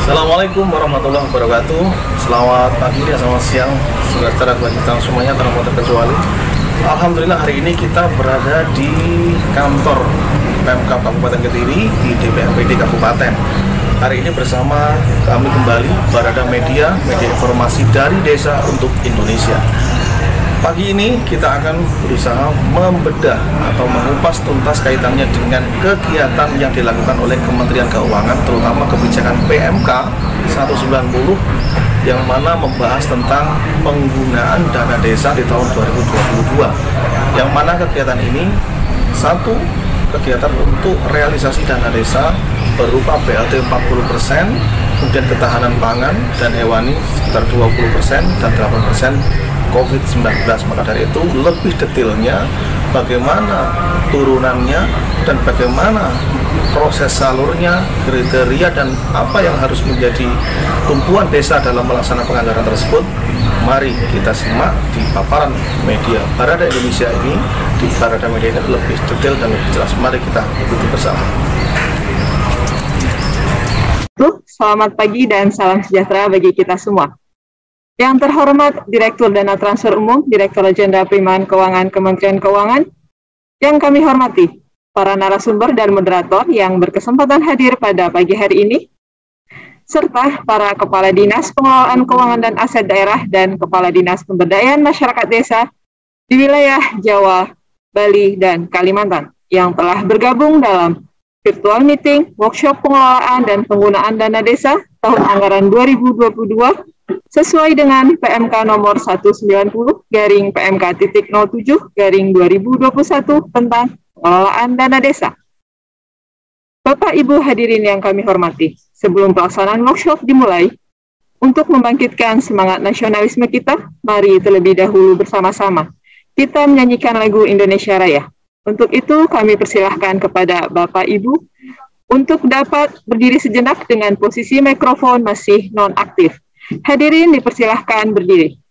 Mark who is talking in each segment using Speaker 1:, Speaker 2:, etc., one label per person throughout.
Speaker 1: Assalamualaikum warahmatullahi wabarakatuh. Selamat pagi dan selamat siang saudara kita semuanya tanpa terkecuali. Alhamdulillah hari ini kita berada di kantor Pemkab Kabupaten Kediri di DPMPD Kabupaten. Hari ini bersama kami kembali Barada Media informasi dari desa untuk Indonesia. Pagi ini kita akan berusaha membedah atau mengupas tuntas kaitannya dengan kegiatan yang dilakukan oleh Kementerian Keuangan, terutama kebijakan PMK 190 yang mana membahas tentang penggunaan dana desa di tahun 2022. Yang mana kegiatan ini satu kegiatan untuk realisasi dana desa berupa BLT 40%, kemudian ketahanan pangan dan hewani sekitar 20% dan 8% COVID-19. Maka dari itu lebih detailnya bagaimana turunannya dan bagaimana proses salurnya, kriteria dan apa yang harus menjadi tumpuan desa dalam melaksanakan penganggaran tersebut. Mari kita simak di paparan media Barada Indonesia ini, di Barada Media ini lebih detail dan lebih jelas. Mari kita ikuti bersama.
Speaker 2: Selamat pagi dan salam sejahtera bagi kita semua. Yang terhormat Direktur Dana Transfer Umum, Direktorat Jenderal Penerimaan Keuangan Kementerian Keuangan, yang kami hormati, para narasumber dan moderator yang berkesempatan hadir pada pagi hari ini, serta para Kepala Dinas Pengelolaan Keuangan dan Aset Daerah dan Kepala Dinas Pemberdayaan Masyarakat Desa di wilayah Jawa, Bali, dan Kalimantan yang telah bergabung dalam virtual meeting, workshop pengelolaan dan penggunaan dana desa tahun anggaran 2022 sesuai dengan PMK nomor 190/PMK.07/2021 tentang pengelolaan dana desa. Bapak Ibu hadirin yang kami hormati, sebelum pelaksanaan workshop dimulai, untuk membangkitkan semangat nasionalisme kita, mari terlebih dahulu bersama-sama kita menyanyikan lagu Indonesia Raya. Untuk itu kami persilahkan kepada Bapak Ibu untuk dapat berdiri sejenak dengan posisi mikrofon masih non-aktif. Hadirin dipersilahkan berdiri.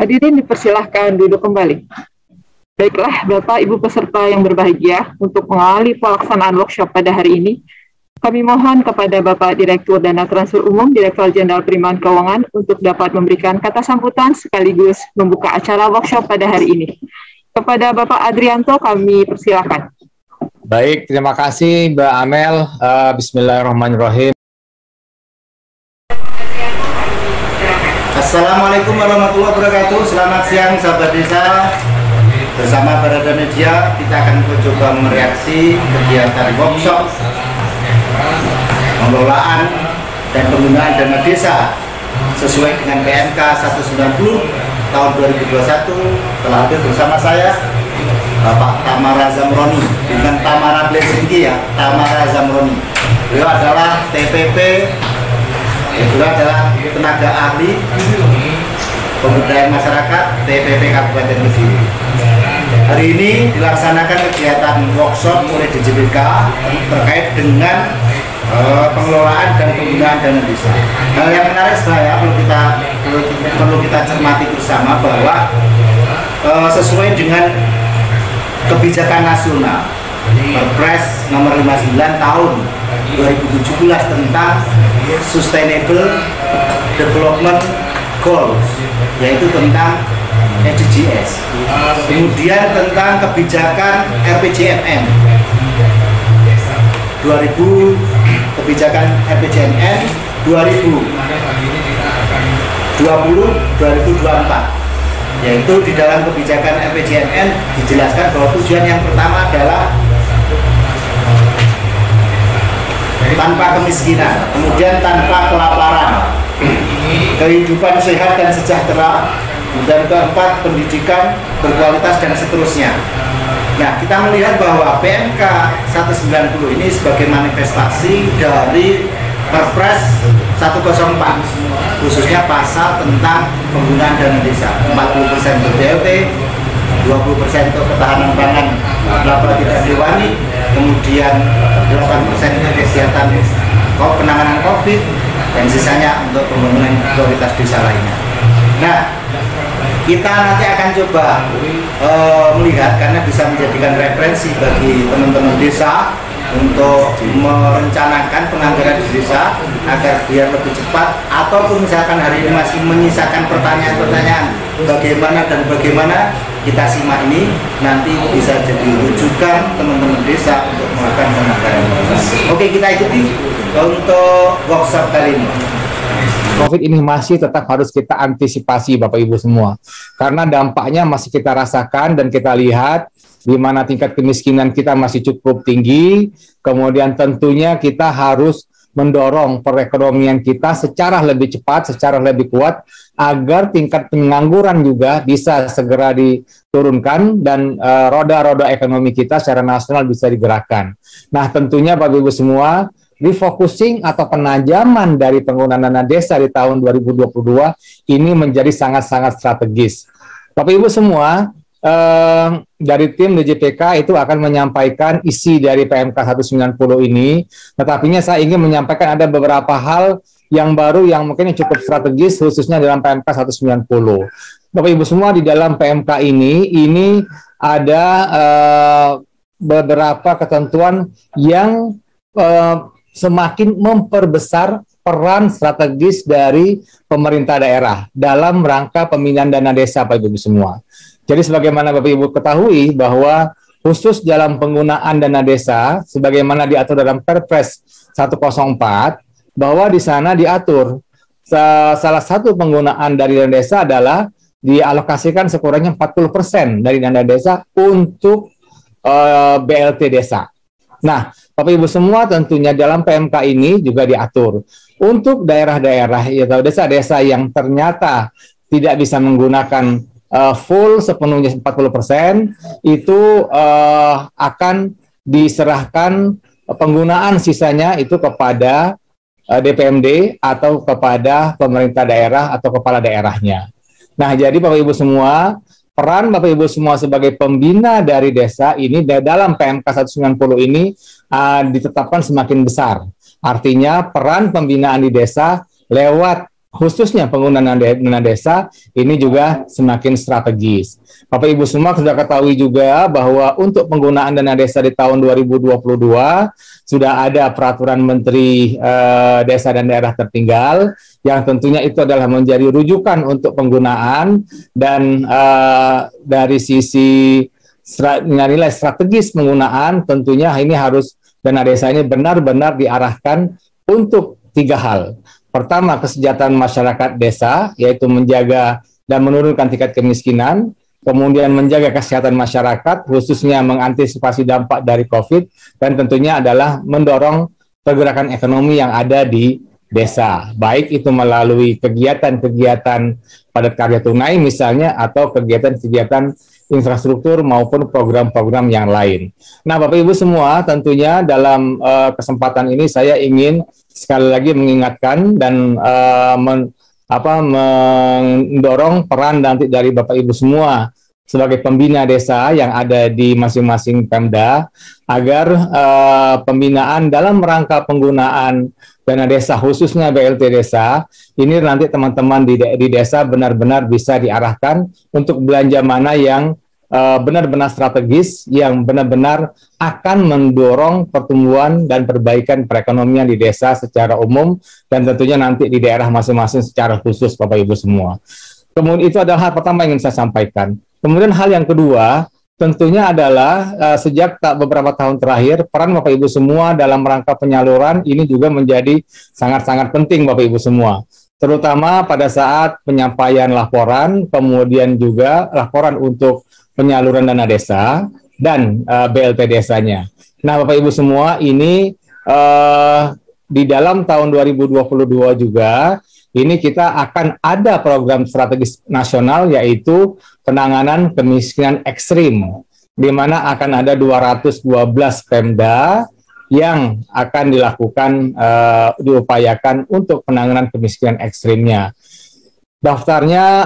Speaker 2: Hadirin dipersilahkan duduk kembali. Baiklah, Bapak Ibu peserta yang berbahagia, untuk mengawali pelaksanaan workshop pada hari ini, kami mohon kepada Bapak Direktur Dana Transfer Umum, Direktorat Jenderal Penerimaan Keuangan untuk dapat memberikan kata sambutan sekaligus membuka acara workshop pada hari ini. Kepada Bapak Adrianto kami persilakan.
Speaker 3: Baik, terima kasih Mbak Amel. Bismillahirrahmanirrahim.
Speaker 4: Assalamualaikum warahmatullahi wabarakatuh. Selamat siang sahabat desa. Bersama Barada Media kita akan mencoba mereaksi kegiatan workshop pengelolaan dan penggunaan dana desa sesuai dengan PMK 190 tahun 2021 telah hadir bersama saya Bapak Tamara Zamroni dengan Tamara Blesingki ya, Tamara Zamroni. Beliau adalah TPP, beliau adalah tenaga ahli pemberdayaan masyarakat TPP Kabupaten Kediri. Hari ini dilaksanakan kegiatan workshop oleh DJPK terkait dengan pengelolaan dan penggunaan dana desa. Hal yang menarik sebenarnya perlu kita cermati bersama bahwa sesuai dengan kebijakan nasional Perpres nomor 59 tahun 2017 tentang Sustainable Development Goals, yaitu tentang SDGs. Kemudian tentang kebijakan RPJMN 2000 2024, yaitu di dalam kebijakan RPJMN dijelaskan bahwa tujuan yang pertama adalah tanpa kemiskinan, kemudian tanpa kelaparan, kehidupan sehat dan sejahtera, dan keempat pendidikan berkualitas dan seterusnya. Nah, kita melihat bahwa PMK 190 ini sebagai manifestasi dari Perpres 104, khususnya pasal tentang penggunaan dana desa, 40% untuk BLT, 20% untuk ketahanan pangan laba tidak hewani, kemudian 8% untuk kegiatan penanganan COVID, dan sisanya untuk pembangunan prioritas desa lainnya. Nah, kita nanti akan coba melihat, karena bisa menjadikan referensi bagi teman-teman desa untuk merencanakan penganggaran di desa agar biar lebih cepat, ataupun misalkan hari ini masih menyisakan pertanyaan-pertanyaan bagaimana kita simak ini, nanti bisa jadi rujukan teman-teman desa untuk melakukan penganggaran. Oke, kita ikuti untuk workshop kali ini.
Speaker 3: COVID ini masih tetap harus kita antisipasi Bapak Ibu semua, karena dampaknya masih kita rasakan dan kita lihat di mana tingkat kemiskinan kita masih cukup tinggi. Kemudian tentunya kita harus mendorong perekonomian kita secara lebih cepat, secara lebih kuat, agar tingkat pengangguran juga bisa segera diturunkan dan roda-roda ekonomi kita secara nasional bisa digerakkan. Nah, tentunya Bapak Ibu semua, refocusing atau penajaman dari penggunaan dana desa di tahun 2022 ini menjadi sangat-sangat strategis. Bapak Ibu semua, dari tim DJPK itu akan menyampaikan isi dari PMK 190 ini, tetapi saya ingin menyampaikan ada beberapa hal yang baru yang mungkin cukup strategis khususnya dalam PMK 190. Bapak Ibu semua, di dalam PMK ini ada beberapa ketentuan yang semakin memperbesar peran strategis dari pemerintah daerah dalam rangka pemindahan dana desa, Bapak Ibu semua. Jadi sebagaimana Bapak Ibu ketahui bahwa khusus dalam penggunaan dana desa, sebagaimana diatur dalam Perpres 104, bahwa di sana diatur salah satu penggunaan dari dana desa adalah dialokasikan sekurangnya 40% dari dana desa untuk BLT desa. Nah, Bapak Ibu semua, tentunya dalam PMK ini juga diatur untuk daerah-daerah atau desa-desa yang ternyata tidak bisa menggunakan full sepenuhnya 40%, itu akan diserahkan penggunaan sisanya itu kepada DPMD atau kepada pemerintah daerah atau kepala daerahnya. Nah, jadi Bapak Ibu semua, peran Bapak Ibu semua sebagai pembina dari desa ini dalam PMK 190 ini ditetapkan semakin besar. Artinya peran pembinaan di desa lewat khususnya penggunaan dana desa ini juga semakin strategis. Bapak Ibu semua sudah ketahui juga bahwa untuk penggunaan dana desa di tahun 2022 sudah ada peraturan Menteri Desa dan Daerah Tertinggal yang tentunya itu adalah menjadi rujukan untuk penggunaan, dan dari sisi nilai strategis penggunaan tentunya ini harus dana desa ini benar-benar diarahkan untuk 3 hal. Pertama, kesejahteraan masyarakat desa, yaitu menjaga dan menurunkan tingkat kemiskinan, kemudian menjaga kesehatan masyarakat, khususnya mengantisipasi dampak dari COVID, dan tentunya adalah mendorong pergerakan ekonomi yang ada di desa, baik itu melalui kegiatan-kegiatan padat karya tunai misalnya, atau kegiatan-kegiatan infrastruktur maupun program-program yang lain. Nah, Bapak Ibu semua, tentunya dalam kesempatan ini saya ingin sekali lagi mengingatkan dan mendorong peran nanti dari Bapak Ibu semua sebagai pembina desa yang ada di masing-masing Pemda, agar pembinaan dalam rangka penggunaan dana desa, khususnya BLT desa, ini nanti teman-teman di desa benar-benar bisa diarahkan untuk belanja mana yang benar-benar strategis, yang benar-benar akan mendorong pertumbuhan dan perbaikan perekonomian di desa secara umum, dan tentunya nanti di daerah masing-masing secara khusus, Bapak Ibu semua. Kemudian itu adalah hal pertama yang ingin saya sampaikan. Kemudian hal yang kedua, tentunya adalah sejak beberapa tahun terakhir, peran Bapak Ibu semua dalam rangka penyaluran ini juga menjadi sangat-sangat penting, Bapak Ibu semua. Terutama pada saat penyampaian laporan, kemudian juga laporan untuk penyaluran dana desa dan BLT desanya. Nah, Bapak Ibu semua, ini di dalam tahun 2022 juga, ini kita akan ada program strategis nasional, yaitu penanganan kemiskinan ekstrim, di mana akan ada 212 Pemda yang akan dilakukan, diupayakan untuk penanganan kemiskinan ekstrimnya. Daftarnya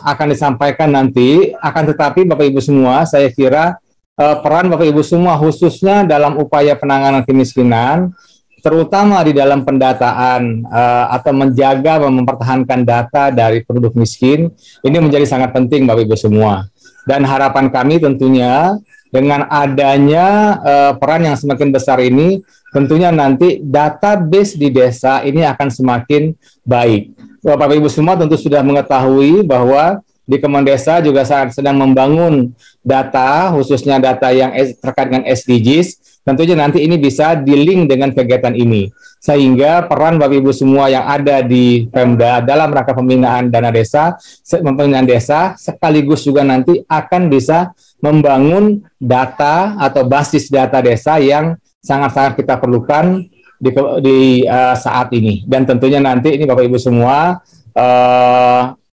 Speaker 3: akan disampaikan nanti, akan tetapi Bapak Ibu semua, saya kira peran Bapak Ibu semua khususnya dalam upaya penanganan kemiskinan, terutama di dalam pendataan atau menjaga dan mempertahankan data dari penduduk miskin, ini menjadi sangat penting Bapak Ibu semua. Dan harapan kami tentunya dengan adanya peran yang semakin besar ini, tentunya nanti database di desa ini akan semakin baik. Bapak Ibu semua tentu sudah mengetahui bahwa di Kemendesa juga sedang membangun data, khususnya data yang terkait dengan SDGs. Tentunya nanti ini bisa di-link dengan kegiatan ini, sehingga peran Bapak Ibu semua yang ada di Pemda dalam rangka pembinaan dana desa, pembinaan desa, sekaligus juga nanti akan bisa membangun data atau basis data desa yang sangat-sangat kita perlukan di saat ini. Dan tentunya nanti ini Bapak Ibu semua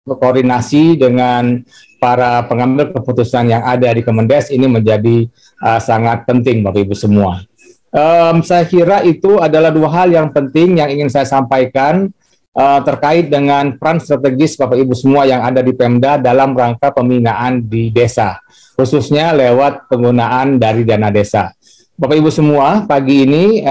Speaker 3: berkoordinasi dengan para pengambil keputusan yang ada di Kemendes, ini menjadi sangat penting Bapak Ibu semua. Saya kira itu adalah dua hal yang penting yang ingin saya sampaikan terkait dengan peran strategis Bapak Ibu semua yang ada di Pemda dalam rangka pembinaan di desa, khususnya lewat penggunaan dari dana desa. Bapak Ibu semua, pagi ini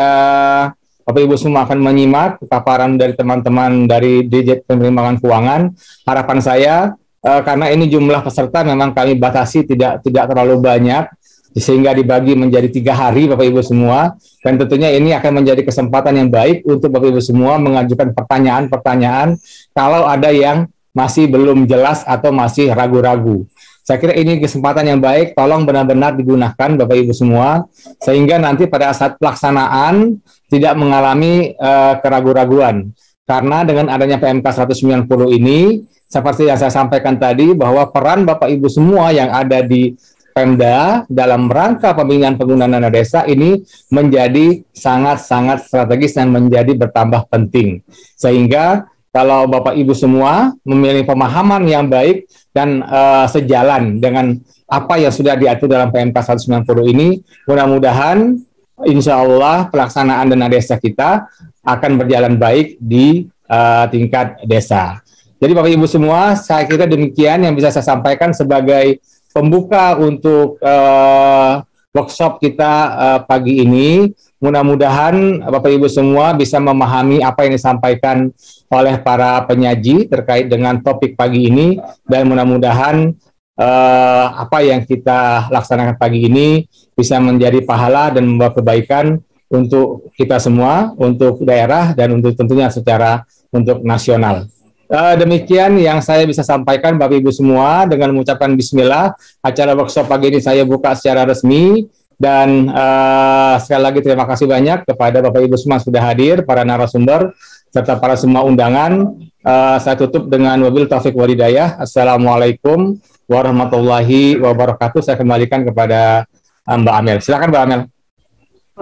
Speaker 3: Bapak Ibu semua akan menyimak paparan dari teman-teman dari Dirjen Penerimaan Keuangan. Harapan saya, karena ini jumlah peserta memang kami batasi tidak terlalu banyak, sehingga dibagi menjadi 3 hari Bapak Ibu semua, dan tentunya ini akan menjadi kesempatan yang baik untuk Bapak Ibu semua mengajukan pertanyaan-pertanyaan kalau ada yang masih belum jelas atau masih ragu-ragu. Saya kira ini kesempatan yang baik, tolong benar-benar digunakan Bapak Ibu semua, sehingga nanti pada saat pelaksanaan tidak mengalami keraguan-raguan. Karena dengan adanya PMK 190 ini, seperti yang saya sampaikan tadi, bahwa peran Bapak Ibu semua yang ada di Pemda dalam rangka pembinaan penggunaan dana desa ini menjadi sangat-sangat strategis dan menjadi bertambah penting. Sehingga kalau Bapak Ibu semua memiliki pemahaman yang baik dan sejalan dengan apa yang sudah diatur dalam PMK 190 ini, mudah-mudahan insya Allah pelaksanaan dana desa kita akan berjalan baik di tingkat desa. Jadi Bapak Ibu semua, saya kira demikian yang bisa saya sampaikan sebagai pembuka untuk workshop kita pagi ini. Mudah-mudahan Bapak Ibu semua bisa memahami apa yang disampaikan oleh para penyaji terkait dengan topik pagi ini, dan mudah-mudahan apa yang kita laksanakan pagi ini bisa menjadi pahala dan membawa kebaikan untuk kita semua, untuk daerah, dan untuk tentunya secara untuk nasional. Demikian yang saya bisa sampaikan Bapak Ibu semua. Dengan mengucapkan bismillah, acara workshop pagi ini saya buka secara resmi. Dan sekali lagi terima kasih banyak kepada Bapak Ibu semua sudah hadir, para narasumber, serta para semua undangan. Saya tutup dengan wabil taufiq walhidayah. Assalamualaikum warahmatullahi wabarakatuh. Saya kembalikan kepada Mbak Amel. Silakan Mbak Amel.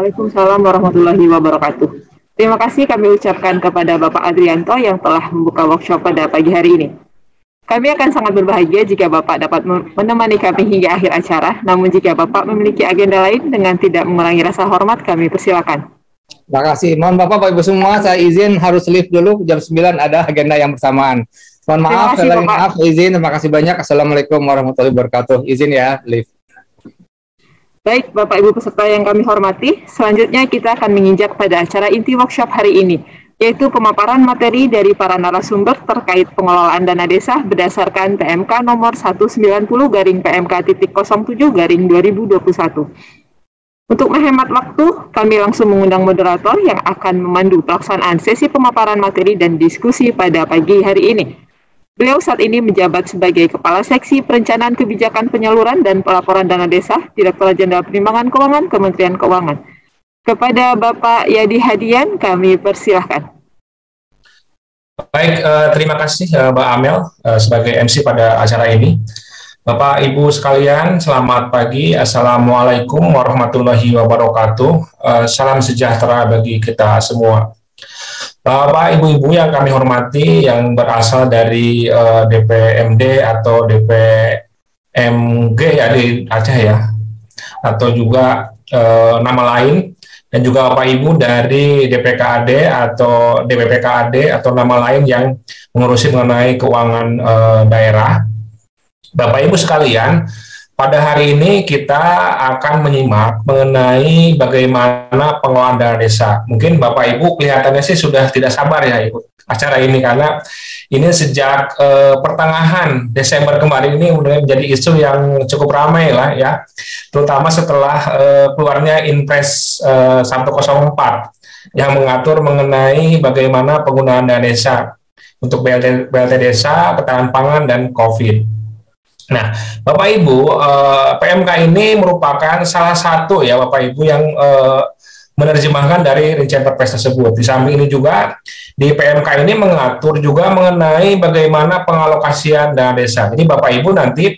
Speaker 2: Waalaikumsalam warahmatullahi wabarakatuh. Terima kasih kami ucapkan kepada Bapak Adrianto yang telah membuka workshop pada pagi hari ini. Kami akan sangat berbahagia jika Bapak dapat menemani kami hingga akhir acara, namun jika Bapak memiliki agenda lain dengan tidak mengurangi rasa hormat, kami persilakan.
Speaker 3: Terima kasih. Mohon Bapak Ibu semua, saya izin harus live dulu, jam 9 ada agenda yang bersamaan. Mohon maaf, maaf, izin, terima kasih banyak. Assalamualaikum warahmatullahi wabarakatuh. Izin ya, live.
Speaker 2: Baik, Bapak Ibu peserta yang kami hormati, selanjutnya kita akan menginjak pada acara inti workshop hari ini, yaitu pemaparan materi dari para narasumber terkait pengelolaan dana desa berdasarkan PMK nomor 190/PMK.07/2021. Untuk menghemat waktu, kami langsung mengundang moderator yang akan memandu pelaksanaan sesi pemaparan materi dan diskusi pada pagi hari ini. Beliau saat ini menjabat sebagai Kepala Seksi Perencanaan Kebijakan Penyaluran dan Pelaporan Dana Desa, Direktorat Jenderal Perimbangan Keuangan, Kementerian Keuangan. Kepada Bapak Yadi Hadian, kami persilahkan.
Speaker 5: Baik, terima kasih Mbak Amel sebagai MC pada acara ini. Bapak Ibu sekalian, selamat pagi. Assalamualaikum warahmatullahi wabarakatuh. Salam sejahtera bagi kita semua. Bapak Ibu-Ibu yang kami hormati yang berasal dari DPMD atau DPMG ya di Aceh ya, atau juga nama lain, dan juga Bapak Ibu dari DPKAD atau DPPKAD atau nama lain yang mengurusi mengenai keuangan daerah. Bapak Ibu sekalian, pada hari ini kita akan menyimak mengenai bagaimana pengelolaan dana desa. Mungkin Bapak Ibu kelihatannya sih sudah tidak sabar ya ikut acara ini, karena ini sejak pertengahan Desember kemarin ini udah menjadi isu yang cukup ramai lah ya, terutama setelah keluarnya Inpres 104 yang mengatur mengenai bagaimana penggunaan dana desa untuk BLT desa, ketahanan pangan, dan COVID. Nah, Bapak Ibu, PMK ini merupakan salah satu ya Bapak Ibu yang menerjemahkan dari rincian perpres tersebut. Di samping ini juga di PMK ini mengatur juga mengenai bagaimana pengalokasian dana desa. Jadi Bapak Ibu nanti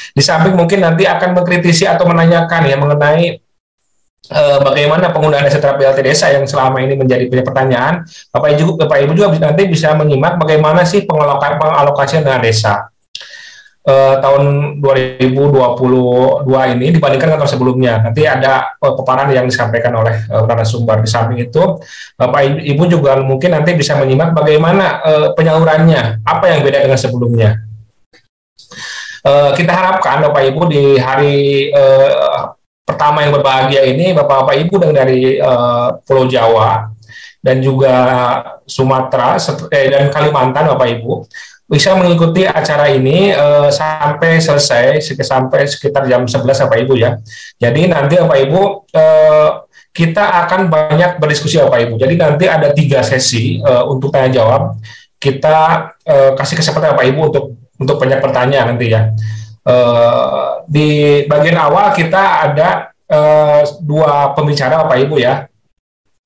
Speaker 5: di samping mungkin nanti akan mengkritisi atau menanyakan ya mengenai bagaimana penggunaan dana terhadap BLT desa yang selama ini menjadi pertanyaan. Bapak Ibu juga nanti bisa menyimak bagaimana sih pengalokasian dana desa tahun 2022 ini dibandingkan dengan tahun sebelumnya. Nanti ada paparan yang disampaikan oleh narasumber. Di samping itu, Bapak Ibu juga mungkin nanti bisa menyimak bagaimana penyalurannya, apa yang beda dengan sebelumnya. Kita harapkan Bapak Ibu di hari pertama yang berbahagia ini, Bapak Ibu dari Pulau Jawa dan juga Sumatera dan Kalimantan, Bapak Ibu bisa mengikuti acara ini sampai selesai, sampai sekitar jam 11 Bapak Ibu ya. Jadi nanti Bapak Ibu kita akan banyak berdiskusi Bapak Ibu. Jadi nanti ada 3 sesi untuk tanya jawab. Kita kasih kesempatan Bapak Ibu untuk banyak pertanyaan nanti ya. Di bagian awal kita ada 2 pembicara Bapak Ibu ya.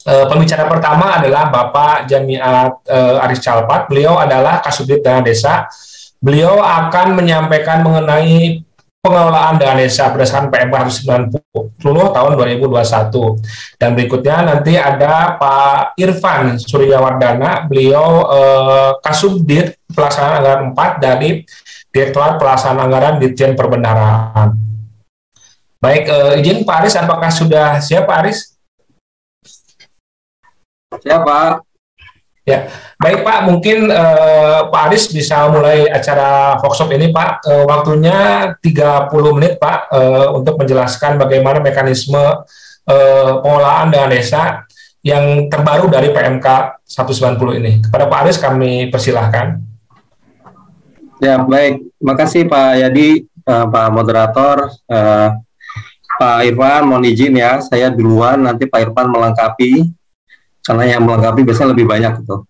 Speaker 5: Pembicara pertama adalah Bapak Jamiat Aris Calpat. Beliau adalah Kasubdit Dana Desa. Beliau akan menyampaikan mengenai pengelolaan dana desa berdasarkan PMK 190 tahun 2021. Dan berikutnya nanti ada Pak Irfan Suryawardana. Beliau Kasubdit Pelaksanaan Anggaran 4 dari Direktorat Pelaksanaan Anggaran Ditjen Perbendaharaan. Baik, izin Pak Aris, apakah sudah siap Pak Aris?
Speaker 6: Ya Pak.
Speaker 5: Ya, baik Pak. Mungkin Pak Aris bisa mulai acara workshop ini Pak. Waktunya 30 menit Pak untuk menjelaskan bagaimana mekanisme pengelolaan dana desa yang terbaru dari PMK 190 ini. Kepada Pak Aris kami persilahkan.
Speaker 6: Ya baik. Makasih Pak Yadi, Pak Moderator, Pak Irfan. Mohon izin ya, saya duluan. Nanti Pak Irfan melengkapi. Karena yang melengkapi biasanya lebih banyak gitu.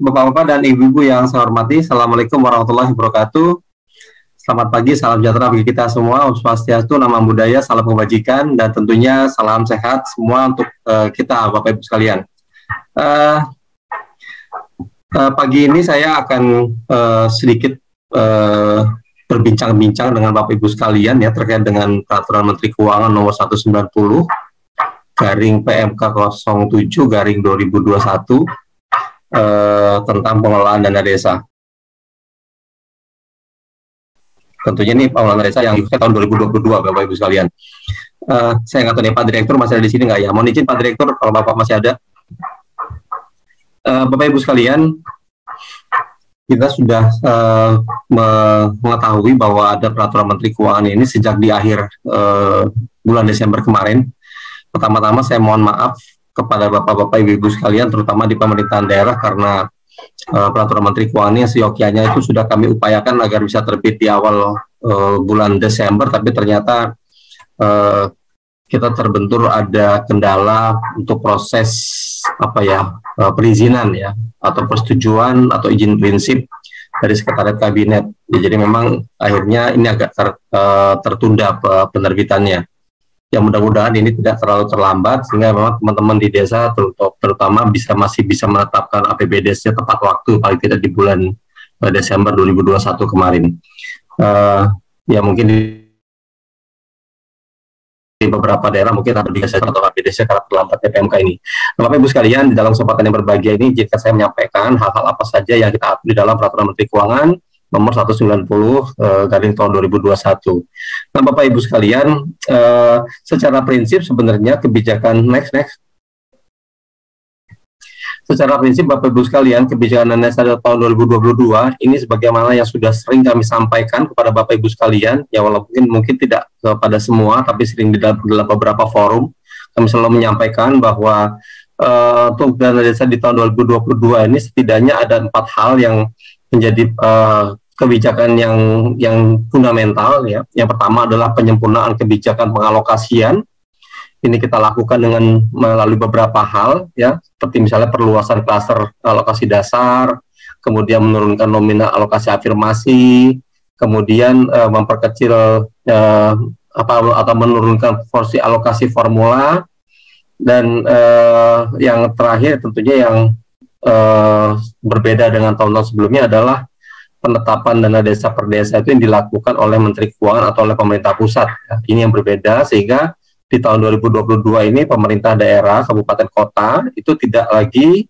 Speaker 6: Bapak-bapak dan ibu-ibu yang saya hormati, Assalamualaikum warahmatullahi wabarakatuh. Selamat pagi, salam sejahtera bagi kita semua. Om Swastiastu, Namo Buddhaya, salam kebajikan, dan tentunya salam sehat semua untuk kita, Bapak Ibu sekalian. Pagi ini saya akan sedikit berbincang-bincang dengan Bapak Ibu sekalian ya terkait dengan Peraturan Menteri Keuangan nomor 190 garing PMK 07 garing 2021 tentang pengelolaan dana desa. Tentunya ini pengelolaan desa yang tahun 2022, Bapak Ibu sekalian. Saya nggak tahu nih Pak Direktur masih ada di sini nggak ya? Mohon izin Pak Direktur kalau Bapak masih ada. Bapak Ibu sekalian, kita sudah mengetahui bahwa ada peraturan Menteri Keuangan ini sejak di akhir bulan Desember kemarin. Pertama-tama saya mohon maaf kepada Bapak-Bapak Ibu-Ibu sekalian, terutama di pemerintahan daerah, karena peraturan Menteri Keuangan ini seyogyanya itu sudah kami upayakan agar bisa terbit di awal bulan Desember, tapi ternyata kita terbentur ada kendala untuk proses perizinan ya, atau persetujuan atau izin prinsip dari Sekretariat Kabinet. Ya, jadi memang akhirnya ini agak tertunda penerbitannya. Ya mudah-mudahan ini tidak terlalu terlambat sehingga memang teman-teman di desa terutama masih bisa menetapkan APBDes-nya tepat waktu, paling tidak di bulan Desember 2021 kemarin. Ya mungkin di beberapa daerah mungkin ada digeser atau APBDes-nya karena terlambatnya PMK ini. Bapak Ibu sekalian, di dalam kesempatan yang berbahagia ini jika saya menyampaikan hal-hal apa saja yang kita atur di dalam peraturan Menteri Keuangan nomor 190 garing tahun 2021. Nah, Bapak Ibu sekalian, secara prinsip sebenarnya kebijakan secara prinsip Bapak Ibu sekalian, kebijakan dana desa tahun 2022 ini sebagaimana yang sudah sering kami sampaikan kepada Bapak Ibu sekalian, ya walaupun mungkin tidak kepada semua, tapi sering di dalam beberapa forum kami selalu menyampaikan bahwa untuk dana desa di tahun 2022 ini setidaknya ada 4 hal yang menjadi kebijakan yang fundamental ya. Yang pertama adalah penyempurnaan kebijakan pengalokasian. Ini kita lakukan dengan melalui beberapa hal ya, seperti misalnya perluasan klaster alokasi dasar, kemudian menurunkan nominal alokasi afirmasi, kemudian memperkecil atau menurunkan porsi alokasi formula, dan yang terakhir tentunya yang berbeda dengan tahun-tahun sebelumnya adalah penetapan dana desa per desa itu yang dilakukan oleh Menteri Keuangan atau oleh pemerintah pusat. Ini yang berbeda sehingga di tahun 2022 ini pemerintah daerah, kabupaten kota itu tidak lagi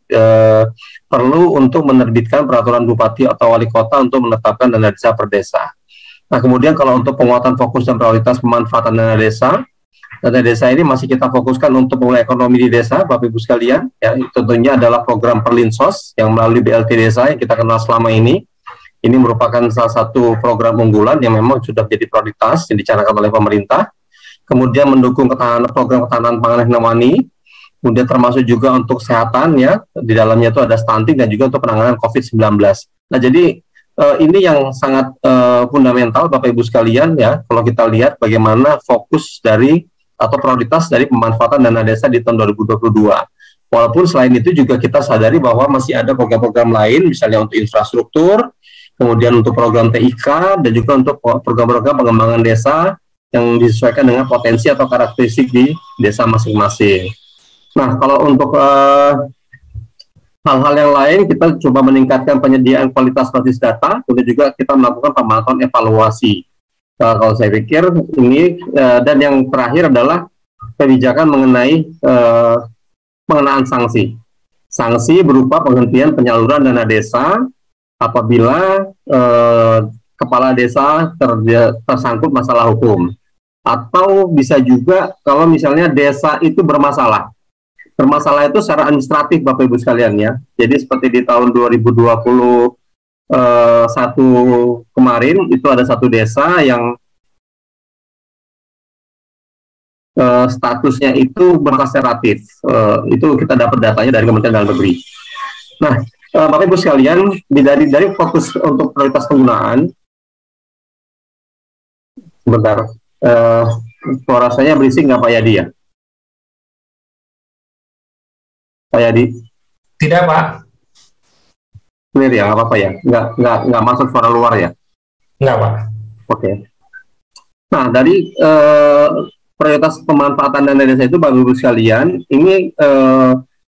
Speaker 6: perlu untuk menerbitkan peraturan bupati atau wali kota untuk menetapkan dana desa per desa. Nah, kemudian kalau untuk penguatan fokus dan prioritas pemanfaatan dana desa ini masih kita fokuskan untuk memulai ekonomi di desa, Bapak Ibu sekalian. Ya, tentunya adalah program Perlinsos yang melalui BLT Desa yang kita kenal selama ini. Ini merupakan salah satu program unggulan yang memang sudah menjadi prioritas yang dicanangkan oleh pemerintah. Kemudian mendukung program ketahanan pangan hewani, kemudian termasuk juga untuk kesehatan ya, di dalamnya itu ada stunting dan juga untuk penanganan COVID-19. Nah, jadi ini yang sangat fundamental Bapak Ibu sekalian ya, kalau kita lihat bagaimana fokus dari atau prioritas dari pemanfaatan dana desa di tahun 2022. Walaupun selain itu juga kita sadari bahwa masih ada program-program lain, misalnya untuk infrastruktur, kemudian untuk program TIK, dan juga untuk program-program pengembangan desa yang disesuaikan dengan potensi atau karakteristik di desa masing-masing. Nah, kalau untuk hal-hal yang lain, kita coba meningkatkan penyediaan kualitas basis data, kemudian juga kita melakukan pemantauan evaluasi. Kalau saya pikir ini, dan yang terakhir adalah kebijakan mengenai pengenaan sanksi. Sanksi berupa penghentian penyaluran dana desa apabila kepala desa tersangkut masalah hukum. Atau bisa juga kalau misalnya desa itu bermasalah. Bermasalah itu secara administratif Bapak Ibu sekalian ya. Jadi seperti di tahun 2021 kemarin itu ada satu desa yang statusnya itu berkonservatif. Itu kita dapat datanya dari Kementerian Dalam Negeri. Nah, Bapak Ibu sekalian, dari fokus untuk prioritas penggunaan, sebentar, suara saya berisik nggak Pak Yadi ya? Pak Yadi?
Speaker 5: Tidak Pak.
Speaker 6: Clear ya, nggak apa-apa ya? Nggak masuk suara luar ya?
Speaker 5: Nggak Pak.
Speaker 6: Oke. Nah, dari prioritas pemanfaatan dana desa itu Bapak Ibu sekalian, ini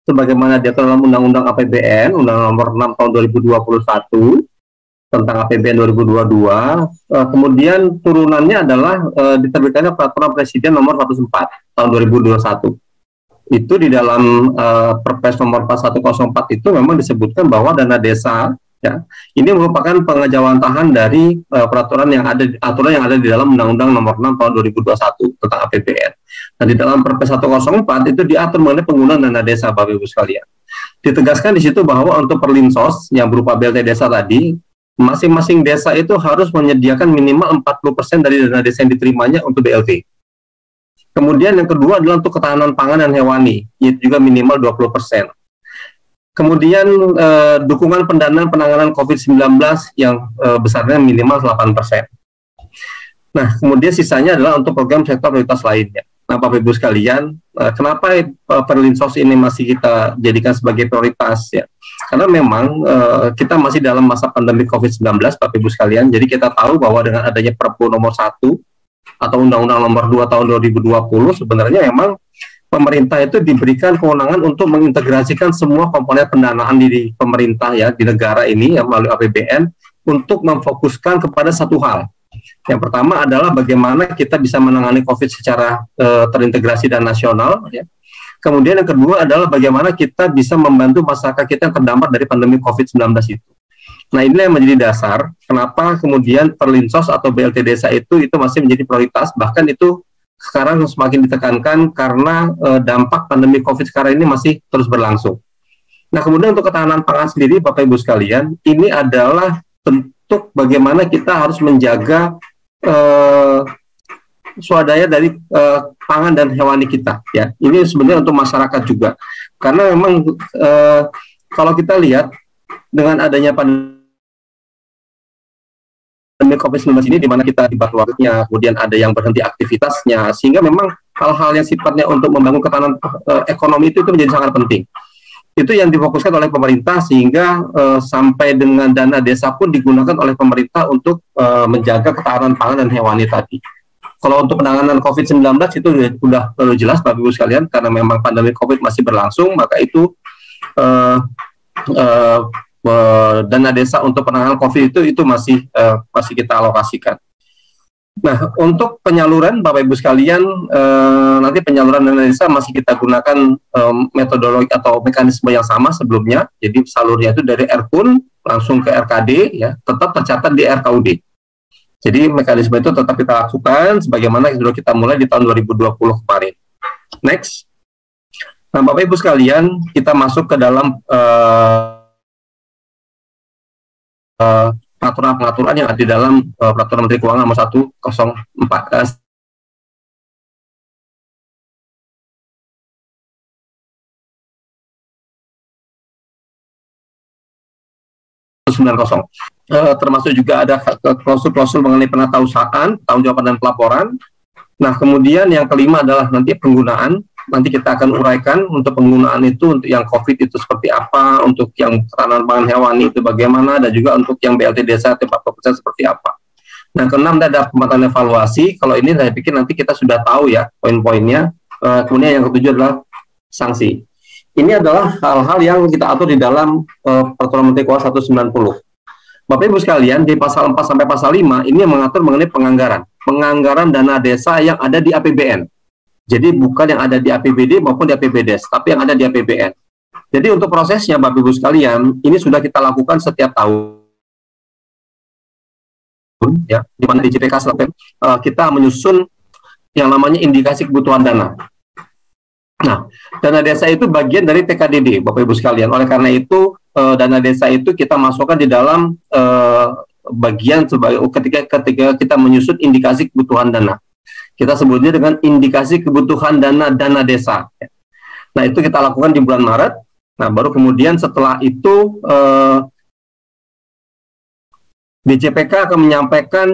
Speaker 6: sebagaimana diatur dalam Undang-Undang APBN, Undang Nomor 6 Tahun 2021 tentang APBN 2022. Kemudian turunannya adalah diterbitkannya Peraturan Presiden Nomor 104 Tahun 2021. itu di dalam Perpres nomor 4104 itu memang disebutkan bahwa dana desa ya ini merupakan pengejawantahan dari aturan yang ada di dalam Undang-Undang Nomor 6 Tahun 2021 tentang APBN. Nah, di dalam Perpres 104 itu diatur mengenai penggunaan dana desa, Bapak Ibu sekalian. Ditegaskan di situ bahwa untuk perlinsos yang berupa BLT desa tadi, masing-masing desa itu harus menyediakan minimal 40% dari dana desa yang diterimanya untuk BLT. Kemudian yang kedua adalah untuk ketahanan pangan dan hewani, yaitu juga minimal 20%. Kemudian dukungan pendanaan penanganan COVID-19 yang besarnya minimal 8%. Nah, kemudian sisanya adalah untuk program sektor prioritas lainnya. Nah, Bapak Ibu sekalian, kenapa perlinsos ini masih kita jadikan sebagai prioritas ya? Karena memang kita masih dalam masa pandemi COVID-19, Bapak Ibu sekalian. Jadi kita tahu bahwa dengan adanya Perpu nomor 1 atau Undang-Undang nomor 2 tahun 2020, sebenarnya memang pemerintah itu diberikan kewenangan untuk mengintegrasikan semua komponen pendanaan di pemerintah ya di negara ini ya, melalui APBN untuk memfokuskan kepada satu hal. Yang pertama adalah bagaimana kita bisa menangani COVID secara terintegrasi dan nasional ya. Kemudian yang kedua adalah bagaimana kita bisa membantu masyarakat kita yang terdampak dari pandemi COVID-19 itu. Nah, inilah yang menjadi dasar kenapa kemudian perlinsos atau BLT desa itu masih menjadi prioritas, bahkan itu sekarang semakin ditekankan karena dampak pandemi COVID sekarang ini masih terus berlangsung. Nah, kemudian untuk ketahanan pangan sendiri, Bapak Ibu sekalian, ini adalah bentuk bagaimana kita harus menjaga swadaya dari pangan dan hewani kita. Ya, ini sebenarnya untuk masyarakat juga, karena memang kalau kita lihat dengan adanya pandemi COVID-19 ini, di mana kita dibatasi waktunya, kemudian ada yang berhenti aktivitasnya, sehingga memang hal-hal yang sifatnya untuk membangun ketahanan ekonomi itu menjadi sangat penting. Itu yang difokuskan oleh pemerintah, sehingga sampai dengan dana desa pun digunakan oleh pemerintah untuk menjaga ketahanan pangan dan hewani tadi. Kalau untuk penanganan COVID-19 itu sudah terlalu jelas, Bapak Ibu sekalian, karena memang pandemi COVID masih berlangsung, maka itu dana desa untuk penanganan COVID itu masih kita alokasikan. Nah, untuk penyaluran, Bapak Ibu sekalian, nanti penyaluran dana desa masih kita gunakan metodologi atau mekanisme yang sama sebelumnya. Jadi salurnya itu dari RKUN langsung ke RKD, ya, tetap tercatat di RKUD. Jadi mekanisme itu tetap kita lakukan sebagaimana sudah kita mulai di tahun 2020 kemarin. Next. Nah, Bapak Ibu sekalian, kita masuk ke dalam pengaturan-pengaturan yang ada di dalam Peraturan Menteri Keuangan nomor 104 termasuk juga ada klausul-klausul mengenai penatausahaan, tanggung jawab dan pelaporan. Nah, kemudian yang kelima adalah nanti penggunaan. Nanti kita akan uraikan untuk penggunaan itu, untuk yang COVID itu seperti apa, untuk yang ketahanan pangan hewani itu bagaimana, dan juga untuk yang BLT desa 40% seperti apa. Nah, keenam ada pemantauan evaluasi. Kalau ini saya pikir nanti kita sudah tahu ya poin-poinnya. Kemudian yang ketujuh adalah sanksi. Ini adalah hal-hal yang kita atur di dalam Peraturan Menteri Keuangan 190. Bapak Ibu sekalian, di pasal 4 sampai pasal 5 ini mengatur mengenai penganggaran dana desa yang ada di APBN. Jadi bukan yang ada di APBD maupun di APBDes, tapi yang ada di APBN. Jadi untuk prosesnya, Bapak Ibu sekalian, ini sudah kita lakukan setiap tahun. Ya, di mana di JPK kita menyusun yang namanya indikasi kebutuhan dana. Nah, dana desa itu bagian dari TKDD, Bapak Ibu sekalian. Oleh karena itu, dana desa itu kita masukkan di dalam bagian sebagai ketika kita menyusun indikasi kebutuhan dana. Kita sebutnya dengan indikasi kebutuhan dana desa. Nah, itu kita lakukan di bulan Maret. Nah, baru kemudian setelah itu BJPK akan menyampaikan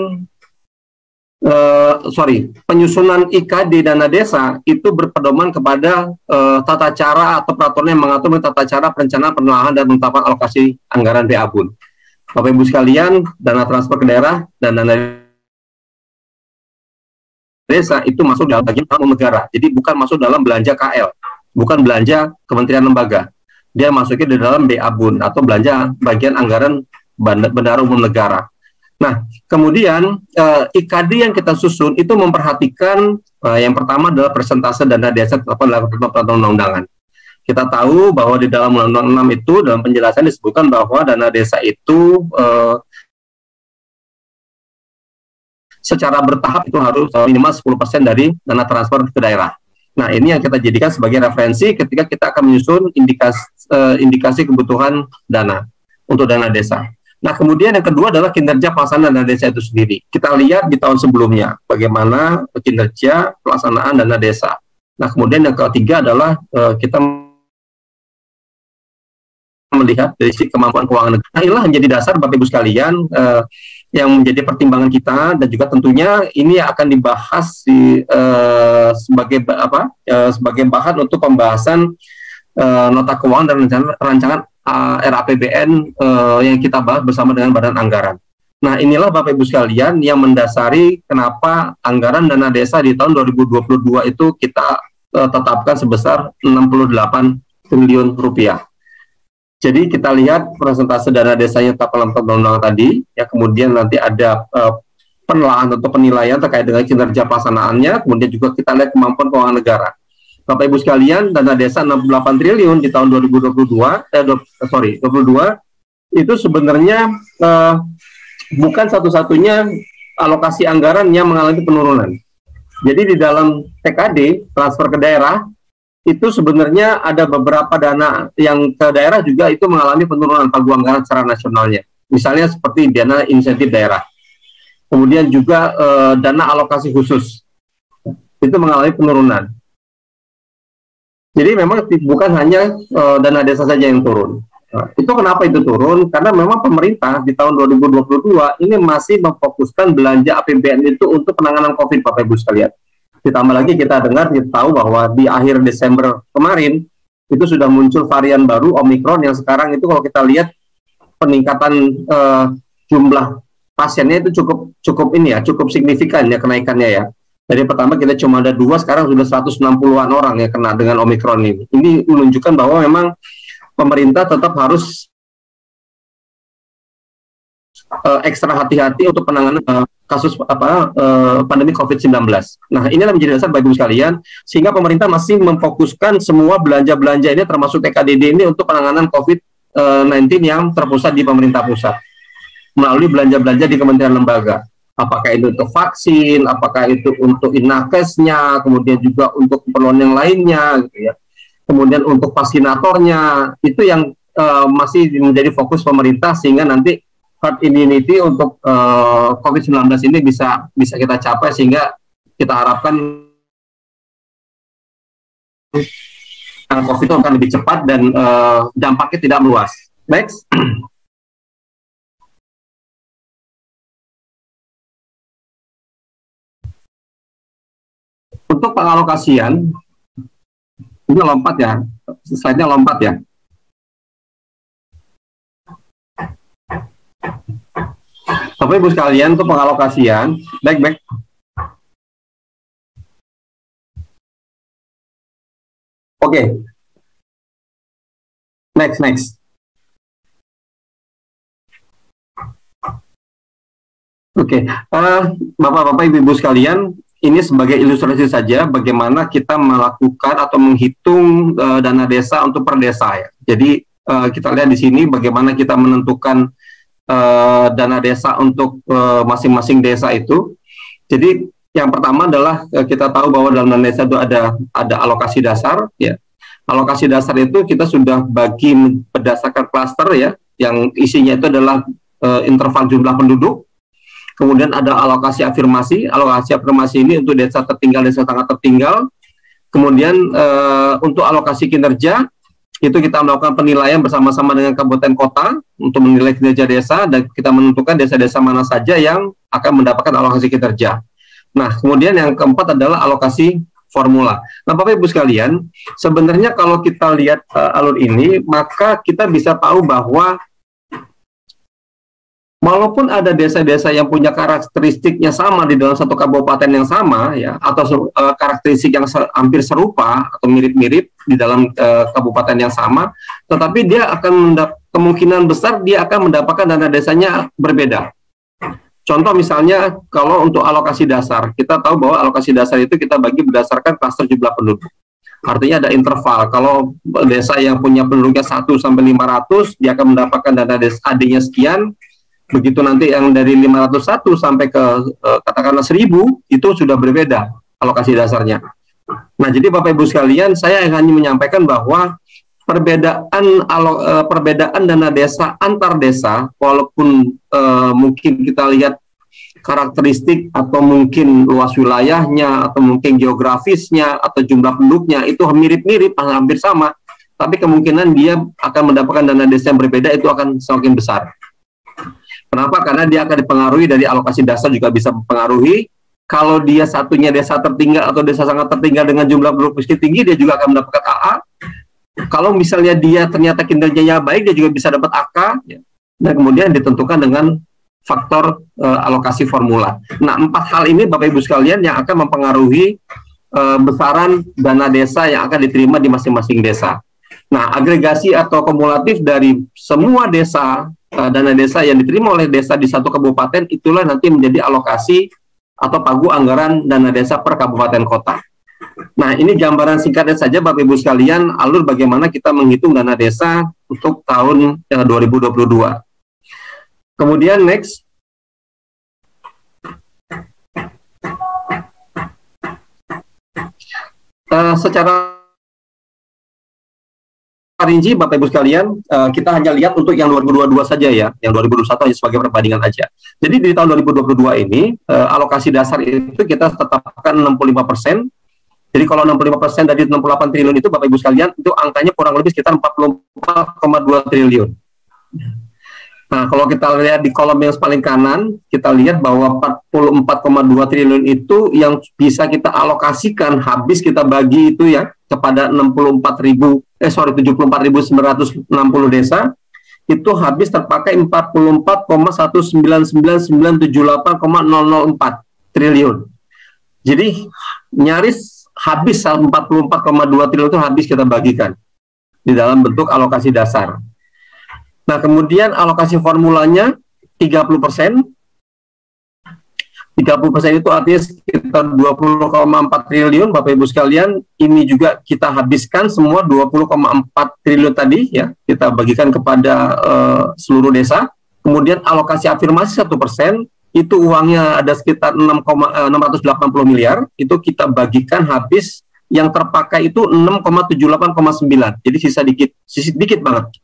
Speaker 6: penyusunan IKD dana desa itu berpedoman kepada tata cara atau peraturan yang mengatur tata cara perencanaan, penelahan, dan penetapan alokasi anggaran BABUN. Bapak Ibu sekalian, dana transfer ke daerah dan dana desa itu masuk dalam bagian tanggung negara. Jadi bukan masuk dalam belanja KL, bukan belanja kementerian lembaga. Dia masuknya di dalam BABUN atau belanja bagian anggaran bendahara umum negara. Nah, kemudian IKD yang kita susun itu memperhatikan yang pertama adalah persentase dana desa dalam peraturan undang-undangan. Kita tahu bahwa di dalam Undang-Undang 6 itu dalam penjelasan disebutkan bahwa dana desa itu secara bertahap itu harus minimal 10% dari dana transfer ke daerah. Nah, ini yang kita jadikan sebagai referensi ketika kita akan menyusun indikasi kebutuhan dana untuk dana desa. Nah, kemudian yang kedua adalah kinerja pelaksanaan dana desa itu sendiri. Kita lihat di tahun sebelumnya bagaimana kinerja pelaksanaan dana desa. Nah, kemudian yang ketiga adalah kita melihat dari sisi kemampuan keuangan negara. Nah, inilah menjadi dasar Bapak Ibu sekalian yang menjadi pertimbangan kita, dan juga tentunya ini akan dibahas sebagai bahan untuk pembahasan nota keuangan dan rancangan RAPBN yang kita bahas bersama dengan Badan Anggaran. Nah, inilah Bapak Ibu sekalian yang mendasari kenapa anggaran dana desa di tahun 2022 itu kita tetapkan sebesar 68 triliun rupiah. Jadi kita lihat persentase dana desanya tetap dalam undang-undang tadi, ya, kemudian nanti ada penelaahan atau penilaian terkait dengan kinerja pelaksanaannya, kemudian juga kita lihat kemampuan keuangan negara. Bapak Ibu sekalian, dana desa 68 triliun di tahun 2022 itu sebenarnya bukan satu-satunya alokasi anggaran yang mengalami penurunan. Jadi di dalam TKD, transfer ke daerah, itu sebenarnya ada beberapa dana yang ke daerah juga itu mengalami penurunan pagu anggaran secara nasionalnya. Misalnya seperti dana insentif daerah. Kemudian juga dana alokasi khusus. Itu mengalami penurunan. Jadi memang bukan hanya dana desa saja yang turun. Nah, itu kenapa itu turun? Karena memang pemerintah di tahun 2022 ini masih memfokuskan belanja APBN itu untuk penanganan COVID, Bapak Ibu sekalian. Ditambah lagi kita tahu bahwa di akhir Desember kemarin itu sudah muncul varian baru Omikron yang sekarang itu kalau kita lihat peningkatan jumlah pasiennya itu cukup signifikan ya kenaikannya ya. Jadi pertama kita cuma ada 2, sekarang sudah 160-an orang yang kena dengan Omikron ini. Ini menunjukkan bahwa memang pemerintah tetap harus ekstra hati-hati untuk penanganan kasus pandemi COVID-19. Nah, inilah menjadi dasar bagi sekalian, sehingga pemerintah masih memfokuskan semua belanja-belanja ini termasuk TKDD ini untuk penanganan COVID-19 yang terpusat di pemerintah pusat melalui belanja-belanja di kementerian lembaga. Apakah itu untuk vaksin, apakah itu untuk Inakesnya, kemudian juga untuk keperluan yang lainnya, gitu ya. Kemudian untuk vaksinatornya, itu yang masih menjadi fokus pemerintah, sehingga nanti herd immunity untuk COVID-19 ini bisa kita capai, sehingga kita harapkan COVID itu akan lebih cepat dan dampaknya tidak meluas. Next. Untuk pengalokasian, ini lompat ya, slide-nya lompat ya. Bapak Ibu sekalian, untuk pengalokasian, baik. Oke. Next. Oke. Bapak-bapak, Ibu-ibu sekalian, ini sebagai ilustrasi saja bagaimana kita melakukan atau menghitung dana desa untuk per desa ya. Jadi kita lihat di sini bagaimana kita menentukan dana desa untuk masing-masing desa itu. Jadi yang pertama adalah kita tahu bahwa dalam dana desa itu ada alokasi dasar ya. Alokasi dasar itu kita sudah bagi berdasarkan klaster ya, yang isinya itu adalah interval jumlah penduduk. Kemudian ada alokasi afirmasi ini untuk desa tertinggal, desa sangat tertinggal. Kemudian untuk alokasi kinerja, itu kita melakukan penilaian bersama-sama dengan kabupaten kota untuk menilai kinerja desa, dan kita menentukan desa-desa mana saja yang akan mendapatkan alokasi kinerja. Nah, kemudian yang keempat adalah alokasi formula. Nah, Bapak Ibu sekalian, sebenarnya kalau kita lihat alur ini, maka kita bisa tahu bahwa walaupun ada desa-desa yang punya karakteristiknya sama di dalam satu kabupaten yang sama ya, atau karakteristik yang hampir serupa atau mirip-mirip di dalam kabupaten yang sama, tetapi dia akan kemungkinan besar dia akan mendapatkan dana desanya berbeda. Contoh misalnya kalau untuk alokasi dasar, kita tahu bahwa alokasi dasar itu kita bagi berdasarkan klaster jumlah penduduk. Artinya ada interval. Kalau desa yang punya penduduknya 1 sampai 500, dia akan mendapatkan dana desa AD-nya sekian. Begitu nanti yang dari 501 sampai ke katakanlah 1000, itu sudah berbeda alokasi dasarnya. Nah, jadi Bapak Ibu sekalian, saya hanya menyampaikan bahwa perbedaan dana desa antar desa, walaupun mungkin kita lihat karakteristik atau mungkin luas wilayahnya atau mungkin geografisnya atau jumlah penduduknya itu mirip-mirip, hampir sama, tapi kemungkinan dia akan mendapatkan dana desa yang berbeda itu akan semakin besar. Kenapa? Karena dia akan dipengaruhi dari alokasi dasar, juga bisa mempengaruhi. Kalau dia satunya desa tertinggal atau desa sangat tertinggal dengan jumlah penduduk miskin tinggi, dia juga akan mendapatkan AA. Kalau misalnya dia ternyata kinerjanya baik, dia juga bisa dapat AK, dan kemudian ditentukan dengan faktor alokasi formula. Nah, 4 hal ini Bapak Ibu sekalian yang akan mempengaruhi besaran dana desa yang akan diterima di masing-masing desa. Nah, agregasi atau kumulatif dari semua desa, dana desa yang diterima oleh desa di satu kabupaten, itulah nanti menjadi alokasi atau pagu anggaran dana desa per kabupaten kota. Nah, ini gambaran singkatnya saja Bapak Ibu sekalian, alur bagaimana kita menghitung dana desa untuk tahun 2022. Kemudian next. Secara rinci Bapak Ibu sekalian, kita hanya lihat untuk yang 2022 saja ya, yang 2021 hanya sebagai perbandingan aja. Jadi di tahun 2022 ini, alokasi dasar itu kita tetapkan 65%. Jadi kalau 65% dari 68 triliun itu Bapak Ibu sekalian, itu angkanya kurang lebih sekitar 44,2 triliun. Nah, kalau kita lihat di kolom yang paling kanan, kita lihat bahwa 44,2 triliun itu yang bisa kita alokasikan, habis kita bagi itu ya, kepada 74.960 desa, itu habis terpakai 44,19997,8,004 triliun. Jadi, nyaris habis 44,2 triliun itu habis kita bagikan di dalam bentuk alokasi dasar. Nah, kemudian alokasi formulanya 30%. 30% itu artinya sekitar 20,4 triliun, Bapak Ibu sekalian. Ini juga kita habiskan semua 20,4 triliun tadi, ya, kita bagikan kepada seluruh desa. Kemudian alokasi afirmasi 1%, itu uangnya ada sekitar 680 miliar, itu kita bagikan habis, yang terpakai itu 6,78,9, jadi sisa dikit banget.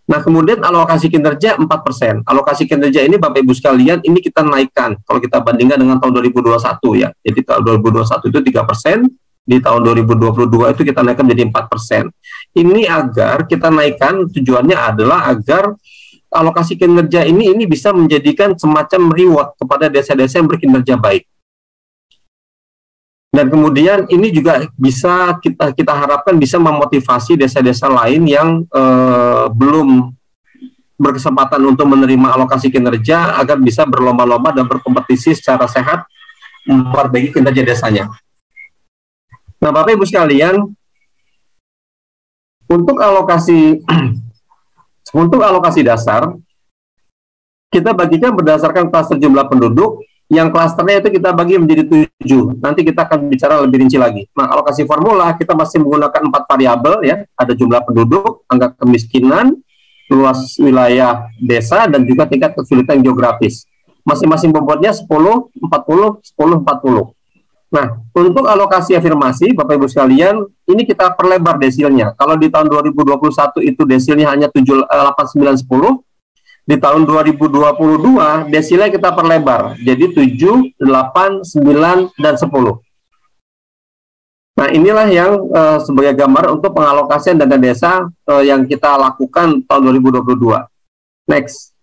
Speaker 6: Nah, kemudian alokasi kinerja 4%. Alokasi kinerja ini Bapak Ibu sekalian, ini kita naikkan kalau kita bandingkan dengan tahun 2021 ya. Jadi tahun 2021 itu 3%, di tahun 2022 itu kita naikkan menjadi 4%. Ini agar kita naikkan, tujuannya adalah agar alokasi kinerja ini bisa menjadikan semacam reward kepada desa-desa yang berkinerja baik. Dan kemudian ini juga bisa kita harapkan bisa memotivasi desa-desa lain yang belum berkesempatan untuk menerima alokasi kinerja agar bisa berlomba-lomba dan berkompetisi secara sehat memperbaiki kinerja desanya. Nah, Bapak Ibu sekalian, untuk alokasi dasar kita bagikan berdasarkan klaster jumlah penduduk. Yang klasternya itu kita bagi menjadi 7. Nanti kita akan bicara lebih rinci lagi. Nah, alokasi formula kita masih menggunakan 4 variabel ya. Ada jumlah penduduk, angka kemiskinan, luas wilayah desa, dan juga tingkat kesulitan geografis. Masing-masing bobotnya 10, 40, 10, 40. Nah, untuk alokasi afirmasi, Bapak Ibu sekalian, ini kita perlebar desilnya. Kalau di tahun 2021 itu desilnya hanya 7, 8, 9, 10. Di tahun 2022, desilnya kita perlebar, jadi 7, 8, 9, dan 10. Nah, inilah yang sebagai gambar untuk pengalokasian dana desa yang kita lakukan tahun 2022. Next.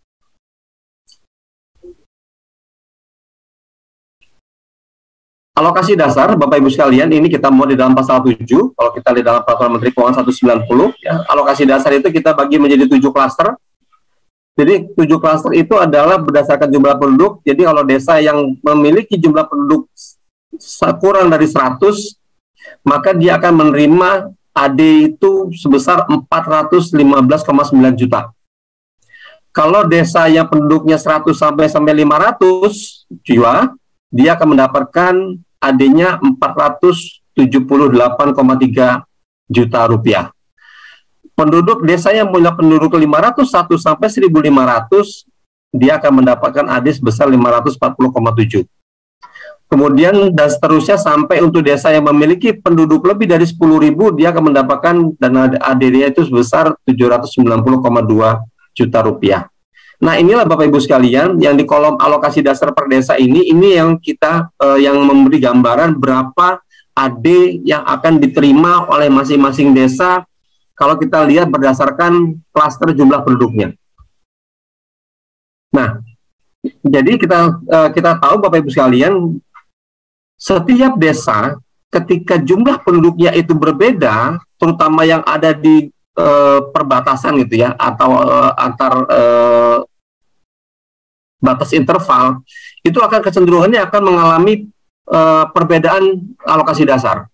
Speaker 6: Alokasi dasar, Bapak Ibu sekalian, ini kita mau di dalam pasal 7, kalau kita lihat dalam peraturan Menteri Keuangan 190, ya, alokasi dasar itu kita bagi menjadi 7 klaster. Jadi 7 klaster itu adalah berdasarkan jumlah penduduk. Jadi kalau desa yang memiliki jumlah penduduk kurang dari 100, maka dia akan menerima AD itu sebesar 415,9 juta. Kalau desa yang penduduknya 100 sampai 500 jiwa, dia akan mendapatkan AD-nya 478,3 juta rupiah. Penduduk desa yang punya penduduk 501 sampai 1.500, dia akan mendapatkan AD sebesar 540,7. Kemudian dan seterusnya sampai untuk desa yang memiliki penduduk lebih dari 10.000, dia akan mendapatkan dana AD-nya itu sebesar 790,2 juta rupiah. Nah, inilah Bapak Ibu sekalian yang di kolom alokasi dasar per desa ini yang kita yang memberi gambaran berapa AD yang akan diterima oleh masing-masing desa kalau kita lihat berdasarkan klaster jumlah penduduknya. Nah, jadi kita tahu Bapak Ibu sekalian, setiap desa ketika jumlah penduduknya itu berbeda, terutama yang ada di perbatasan gitu ya, atau antar batas interval, itu akan kecenderungannya akan mengalami perbedaan alokasi dasar.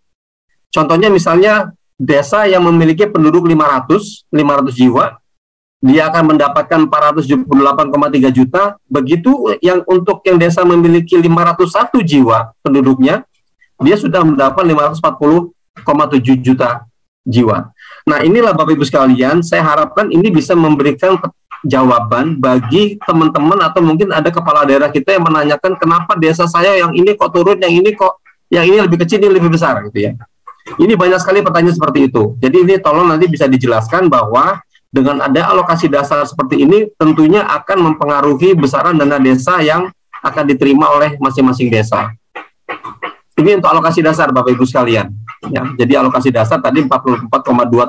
Speaker 6: Contohnya misalnya desa yang memiliki penduduk 500 jiwa, dia akan mendapatkan 478,3 juta. Begitu yang untuk yang desa memiliki 501 jiwa penduduknya, dia sudah mendapat 540,7 juta jiwa. Nah, inilah Bapak Ibu sekalian, saya harapkan ini bisa memberikan jawaban bagi teman-teman atau mungkin ada kepala daerah kita yang menanyakan kenapa desa saya yang ini kok turun, yang ini kok yang ini lebih kecil, ini lebih besar gitu ya. Ini banyak sekali pertanyaan seperti itu. Jadi ini tolong nanti bisa dijelaskan bahwa dengan ada alokasi dasar seperti ini tentunya akan mempengaruhi besaran dana desa yang akan diterima oleh masing-masing desa. Ini untuk alokasi dasar Bapak Ibu sekalian. Ya, jadi alokasi dasar tadi 44,2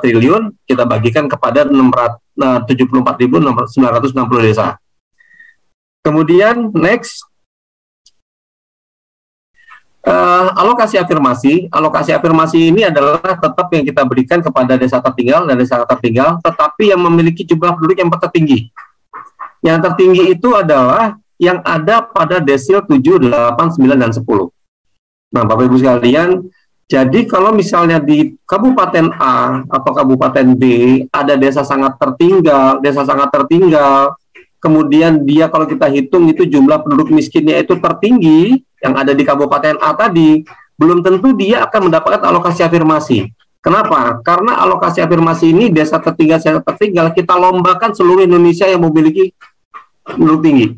Speaker 6: triliun kita bagikan kepada 74.960 desa. Kemudian next, alokasi afirmasi. Alokasi afirmasi ini adalah tetap yang kita berikan kepada desa tertinggal dan desa tertinggal, tetapi yang memiliki jumlah penduduk yang tertinggi. Yang tertinggi itu adalah yang ada pada desil 7, 8, 9, dan 10. Nah, Bapak Ibu sekalian, jadi kalau misalnya di Kabupaten A atau Kabupaten B ada desa sangat tertinggal, kemudian dia kalau kita hitung itu jumlah penduduk miskinnya itu tertinggi yang ada di Kabupaten A tadi, belum tentu dia akan mendapatkan alokasi afirmasi. Kenapa? Karena alokasi afirmasi ini desa tertinggal kita lombakan seluruh Indonesia yang memiliki penduduk tinggi.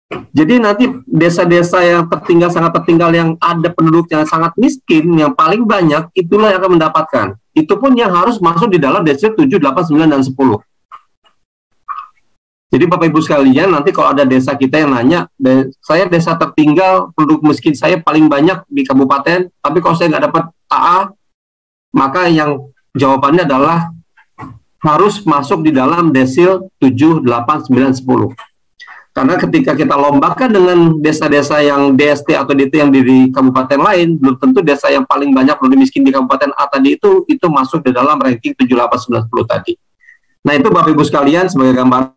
Speaker 6: Jadi nanti desa-desa yang tertinggal, sangat tertinggal, yang ada penduduk yang sangat miskin, yang paling banyak, itulah yang akan mendapatkan. Itu pun yang harus masuk di dalam desil 7, 8, 9, dan 10. Jadi Bapak Ibu sekalian, nanti kalau ada desa kita yang nanya, saya desa tertinggal, penduduk miskin saya paling banyak di kabupaten, tapi kalau saya nggak dapat AA, maka yang jawabannya adalah harus masuk di dalam desil 7, 8, 9, 10. Karena ketika kita lombakan dengan desa-desa yang DST atau DT yang di kabupaten lain, belum tentu desa yang paling banyak penduduk miskin di kabupaten A tadi itu masuk di dalam ranking 7, 8, 9, 10 tadi. Nah, itu Bapak Ibu sekalian sebagai gambaran.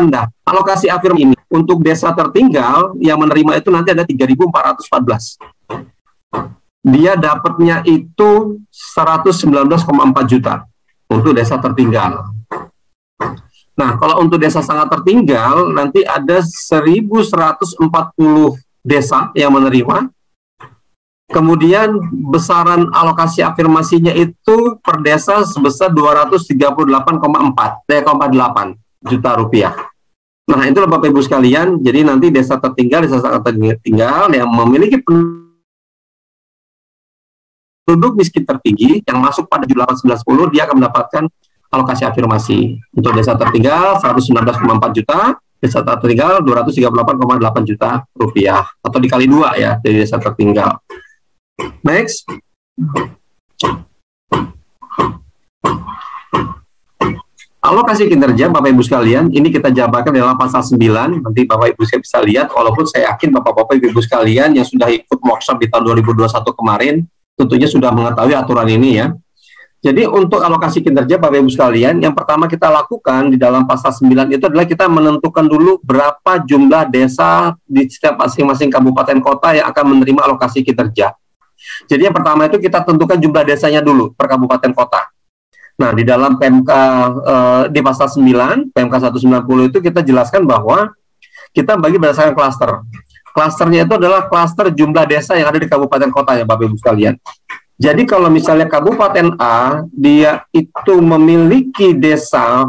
Speaker 6: Nah, alokasi afirmasi ini untuk desa tertinggal yang menerima itu nanti ada 3.414. Dia dapatnya itu 119,4 juta untuk desa tertinggal. Nah, kalau untuk desa sangat tertinggal, nanti ada 1.140 desa yang menerima. Kemudian besaran alokasi afirmasinya itu per desa sebesar 238,8 juta rupiah. Nah, itulah Bapak Ibu sekalian. Jadi nanti desa tertinggal, desa sangat tertinggal yang memiliki penduduk miskin tertinggi yang masuk pada 7, 8, 9, 10, dia akan mendapatkan alokasi afirmasi. Untuk desa tertinggal 119,4 juta, desa tertinggal 238,8 juta rupiah, atau dikali 2 ya dari desa tertinggal. Next. Alokasi kinerja Bapak Ibu sekalian, ini kita jabarkan dalam pasal 9, nanti Bapak Ibu bisa lihat, walaupun saya yakin Bapak Ibu sekalian yang sudah ikut workshop di tahun 2021 kemarin, tentunya sudah mengetahui aturan ini ya. Jadi untuk alokasi kinerja Bapak Ibu sekalian, yang pertama kita lakukan di dalam pasal 9 itu adalah kita menentukan dulu berapa jumlah desa di setiap masing-masing kabupaten kota yang akan menerima alokasi kinerja. Jadi yang pertama itu kita tentukan jumlah desanya dulu per kabupaten kota. Nah, di dalam PMK di pasal 9, PMK 190 itu kita jelaskan bahwa kita bagi berdasarkan klaster. Klasternya itu adalah klaster jumlah desa yang ada di kabupaten kota ya Bapak Ibu sekalian. Jadi kalau misalnya Kabupaten A, dia itu memiliki desa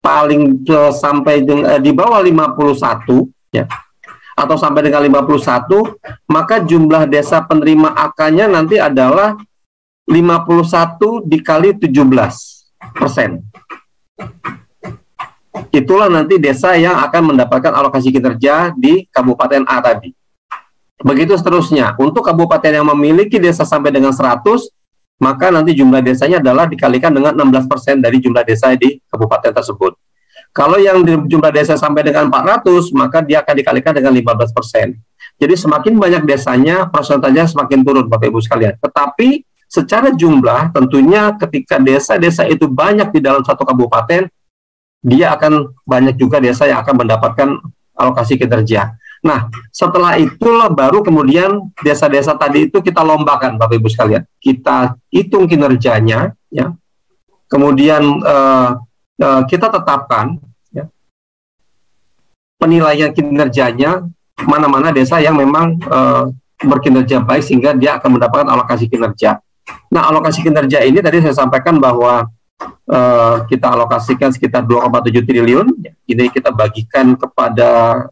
Speaker 6: paling sampai di bawah 51, ya, atau sampai dengan 51, maka jumlah desa penerima AK-nya nanti adalah 51 dikali 17%. Itulah nanti desa yang akan mendapatkan alokasi kinerja di Kabupaten A tadi. Begitu seterusnya. Untuk kabupaten yang memiliki desa sampai dengan 100, maka nanti jumlah desanya adalah dikalikan dengan 16% dari jumlah desa di kabupaten tersebut. Kalau yang jumlah desa sampai dengan 400, maka dia akan dikalikan dengan 15%. Jadi semakin banyak desanya, persentasenya semakin turun, Bapak Ibu sekalian. Tetapi secara jumlah, tentunya ketika desa-desa itu banyak di dalam satu kabupaten, dia akan banyak juga desa yang akan mendapatkan alokasi kinerja. Nah, setelah itulah baru kemudian desa-desa tadi itu kita lombakan, Bapak Ibu sekalian. Kita hitung kinerjanya, ya. Kemudian kita tetapkan, ya, penilaian kinerjanya, mana-mana desa yang memang berkinerja baik sehingga dia akan mendapatkan alokasi kinerja. Nah, alokasi kinerja ini tadi saya sampaikan bahwa kita alokasikan sekitar 2,7 triliun. Ini kita bagikan kepada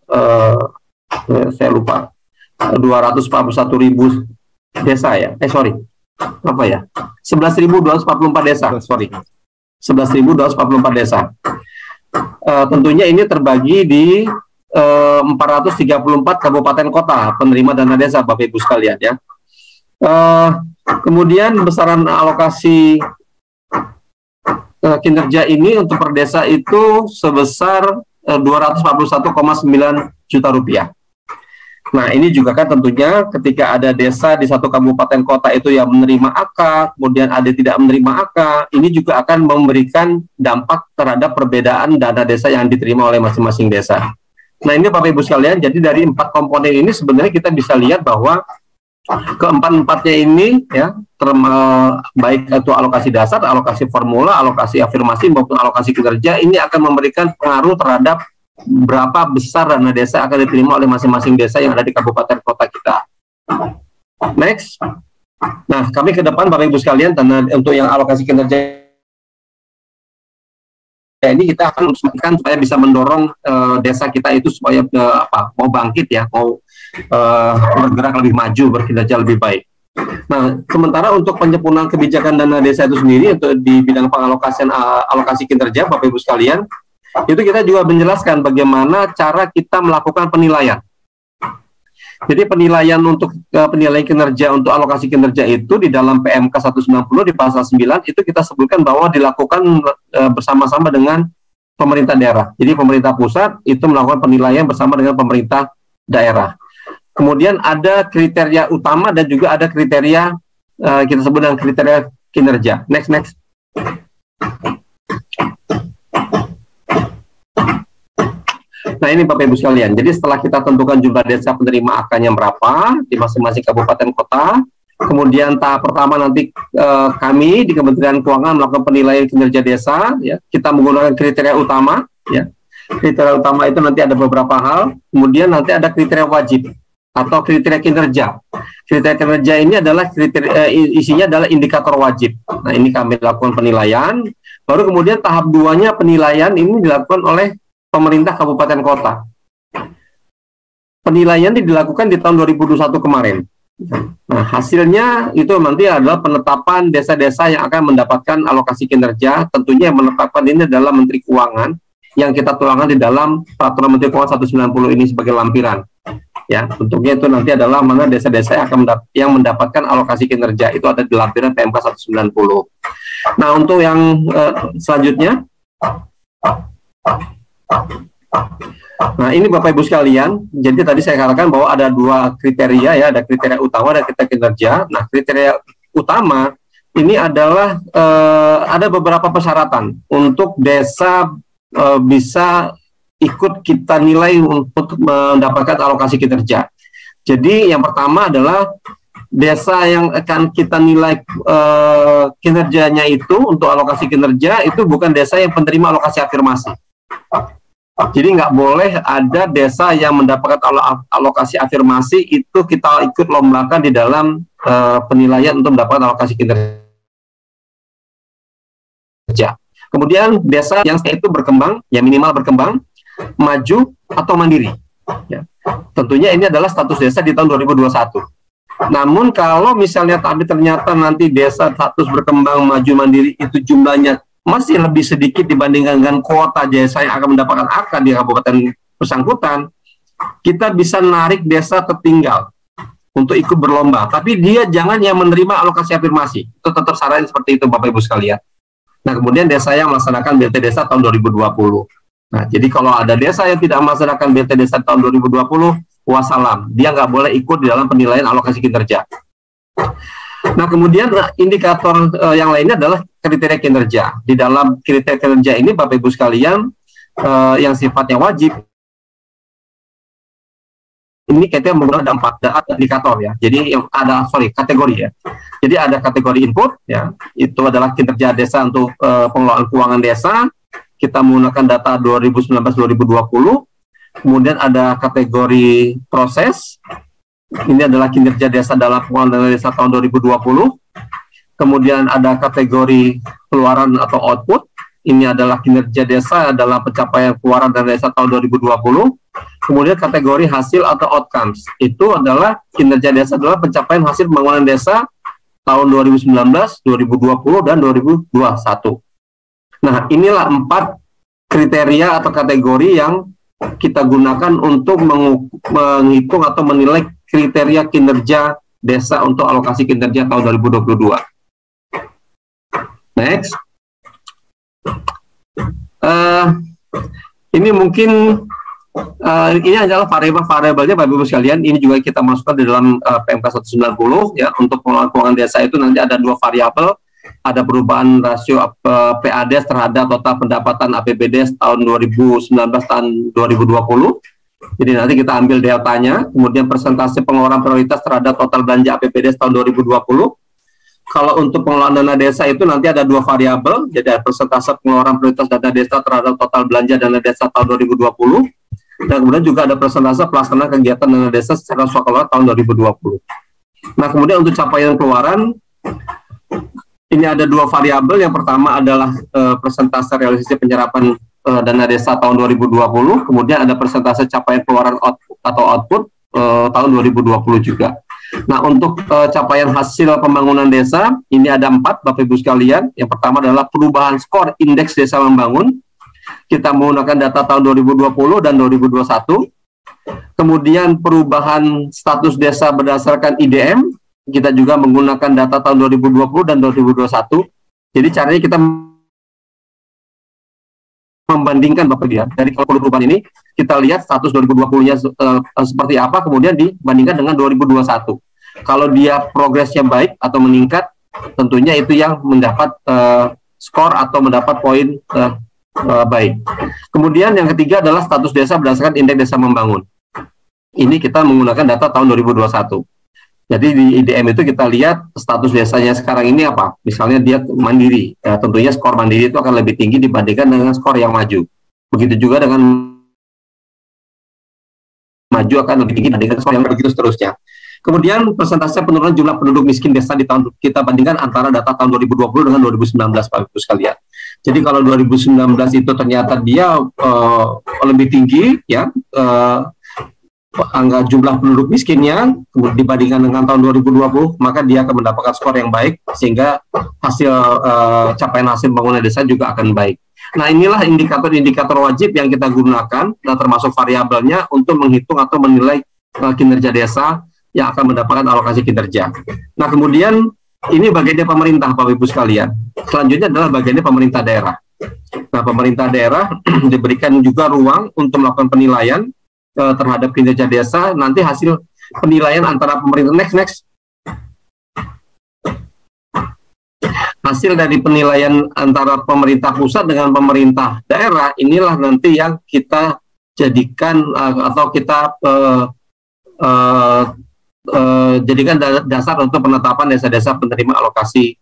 Speaker 6: saya lupa 241.000 desa ya. 11.244 desa. 11.244 desa. Tentunya ini terbagi di 434 kabupaten kota penerima dana desa, Bapak Ibu sekalian ya. Kemudian besaran alokasi kinerja ini untuk per desa itu sebesar 241,9 juta rupiah. Nah, ini juga kan tentunya ketika ada desa di satu kabupaten kota itu yang menerima AK, kemudian ada tidak menerima AK, ini juga akan memberikan dampak terhadap perbedaan dana desa yang diterima oleh masing-masing desa. Nah, ini Bapak Ibu sekalian, jadi dari 4 komponen ini sebenarnya kita bisa lihat bahwa keempat-empatnya ini ya, baik itu alokasi dasar, alokasi formula, alokasi afirmasi maupun alokasi kinerja, ini akan memberikan pengaruh terhadap berapa besar dana desa akan diterima oleh masing-masing desa yang ada di kabupaten kota kita. Next. Nah, kami ke depan Bapak Ibu sekalian, untuk yang alokasi kinerja ini kita akan usahakan supaya bisa mendorong desa kita itu supaya mau bangkit ya, mau bergerak lebih maju, berkinerja lebih baik. Nah, sementara untuk penyempurnaan kebijakan dana desa itu sendiri untuk di bidang pengalokasian alokasi kinerja, Bapak Ibu sekalian, itu kita juga menjelaskan bagaimana cara kita melakukan penilaian. Jadi penilaian untuk penilaian kinerja untuk alokasi kinerja itu di dalam PMK 190 di pasal 9 itu kita sebutkan bahwa dilakukan bersama-sama dengan pemerintah daerah. Jadi pemerintah pusat itu melakukan penilaian bersama dengan pemerintah daerah. Kemudian ada kriteria utama dan juga ada kriteria kita sebut dengan kriteria kinerja. Next. Nah, ini Bapak Ibu sekalian. Jadi setelah kita tentukan jumlah desa penerima AK-nya berapa di masing-masing kabupaten kota, kemudian tahap pertama nanti kami di Kementerian Keuangan melakukan penilaian kinerja desa. Ya, kita menggunakan kriteria utama. Ya, kriteria utama itu nanti ada beberapa hal. Kemudian nanti ada kriteria wajib atau kriteria kinerja. Kriteria kinerja ini adalah isinya adalah indikator wajib. Nah, ini kami lakukan penilaian. Baru kemudian tahap 2-nya penilaian ini dilakukan oleh pemerintah kabupaten kota. Penilaian dilakukan di tahun 2021 kemarin. Nah, hasilnya itu nanti adalah penetapan desa-desa yang akan mendapatkan alokasi kinerja. Tentunya yang menetapkan ini adalah Menteri Keuangan yang kita tuangkan di dalam Peraturan Menteri Keuangan 190 ini sebagai lampiran. Ya, tentunya itu nanti adalah mana desa-desa yang mendapatkan alokasi kinerja itu ada di lampiran PMK 190. Nah, untuk yang selanjutnya. Nah, ini Bapak Ibu sekalian, jadi tadi saya katakan bahwa ada 2 kriteria ya, ada kriteria utama dan kriteria kinerja. Nah, kriteria utama ini adalah ada beberapa persyaratan untuk desa bisa ikut kita nilai untuk mendapatkan alokasi kinerja. Jadi yang pertama adalah desa yang akan kita nilai kinerjanya itu untuk alokasi kinerja itu bukan desa yang penerima alokasi afirmasi. Jadi nggak boleh ada desa yang mendapatkan alokasi afirmasi itu kita ikut lombakan di dalam penilaian untuk mendapatkan alokasi kinerja. Kemudian desa yang itu berkembang, ya minimal berkembang, maju atau mandiri. Ya. Tentunya ini adalah status desa di tahun 2021. Namun kalau misalnya ternyata nanti desa status berkembang maju mandiri itu jumlahnya masih lebih sedikit dibandingkan dengan kuota desa yang akan mendapatkan AK di kabupaten bersangkutan, kita bisa narik desa tertinggal untuk ikut berlomba. Tapi dia jangan yang menerima alokasi afirmasi. Itu tetap syaratnya seperti itu Bapak Ibu sekalian. Nah kemudian desa yang melaksanakan BLT desa tahun 2020. Nah jadi kalau ada desa yang tidak melaksanakan BLT desa tahun 2020, wassalam, dia nggak boleh ikut di dalam penilaian alokasi kinerja. Nah kemudian indikator yang lainnya adalah kriteria kinerja. Di dalam kriteria kinerja ini Bapak Ibu sekalian yang sifatnya wajib, ini kita menggunakan ada indikator ya. Jadi ada kategori ya. Jadi ada kategori input ya, itu adalah kinerja desa untuk pengelolaan keuangan desa. Kita menggunakan data 2019-2020. Kemudian ada kategori proses, ini adalah kinerja desa dalam pengelolaan dana desa tahun 2020. Kemudian ada kategori keluaran atau output, ini adalah kinerja desa dalam pencapaian keluaran dana desa tahun 2020. Kemudian kategori hasil atau outcomes, itu adalah kinerja desa dalam pencapaian hasil pembangunan desa tahun 2019, 2020, dan 2021. Nah inilah 4 kriteria atau kategori yang kita gunakan untuk menghitung atau menilai kriteria kinerja desa untuk alokasi kinerja tahun 2022. Next. Ini mungkin ini adalah variabelnya Bapak Ibu sekalian. Ini juga kita masukkan di dalam PMK 190 ya. Untuk pengelolaan keuangan desa itu nanti ada 2 variabel. Ada perubahan rasio PADES terhadap total pendapatan APBD tahun 2019 tahun 2020. Jadi nanti kita ambil deltanya, kemudian persentase pengeluaran prioritas terhadap total belanja APBD tahun 2020. Kalau untuk pengelolaan dana desa itu nanti ada 2 variabel, jadi ada persentase pengeluaran prioritas dana desa terhadap total belanja dana desa tahun 2020. Dan kemudian juga ada persentase pelaksanaan kegiatan dana desa secara sukarela tahun 2020. Nah kemudian untuk capaian keluaran, ini ada 2 variabel. Yang pertama adalah persentase realisasi penyerapan dana desa tahun 2020, kemudian ada persentase capaian keluaran atau output tahun 2020 juga. Nah untuk capaian hasil pembangunan desa, ini ada 4 Bapak Ibu sekalian. Yang pertama adalah perubahan skor indeks desa membangun. Kita menggunakan data tahun 2020 dan 2021. Kemudian perubahan status desa berdasarkan IDM, kita juga menggunakan data tahun 2020 dan 2021. Jadi caranya kita membandingkan Bapak Ibu ya. Dari kalau perubahan ini kita lihat status 2020-nya seperti apa, kemudian dibandingkan dengan 2021. Kalau dia progresnya baik atau meningkat, tentunya itu yang mendapat skor atau mendapat poin baik. Kemudian yang ketiga adalah status desa berdasarkan indeks desa membangun. Ini kita menggunakan data tahun 2021. Jadi di IDM itu kita lihat status desanya sekarang ini apa. Misalnya dia mandiri, ya, tentunya skor mandiri itu akan lebih tinggi dibandingkan dengan skor yang maju. Begitu juga dengan maju akan lebih tinggi dibandingkan skor yang begitu seterusnya. Kemudian persentase penurunan jumlah penduduk miskin desa di tahun kita bandingkan antara data tahun 2020 dengan 2019 Pak Ibu sekalian. Jadi kalau 2019 itu ternyata dia lebih tinggi ya, angka jumlah penduduk miskinnya dibandingkan dengan tahun 2020, maka dia akan mendapatkan skor yang baik sehingga hasil capaian hasil pembangunan desa juga akan baik. Nah inilah indikator-indikator wajib yang kita gunakan dan termasuk variabelnya untuk menghitung atau menilai kinerja desa yang akan mendapatkan alokasi kinerja. Nah kemudian ini bagiannya pemerintah Bapak Ibu sekalian. Selanjutnya adalah bagiannya pemerintah daerah. Nah pemerintah daerah diberikan juga ruang untuk melakukan penilaian terhadap kinerja desa. Nanti hasil penilaian antara pemerintah hasil dari penilaian antara pemerintah pusat dengan pemerintah daerah, inilah nanti yang kita jadikan atau kita jadikan dasar untuk penetapan desa-desa penerima alokasi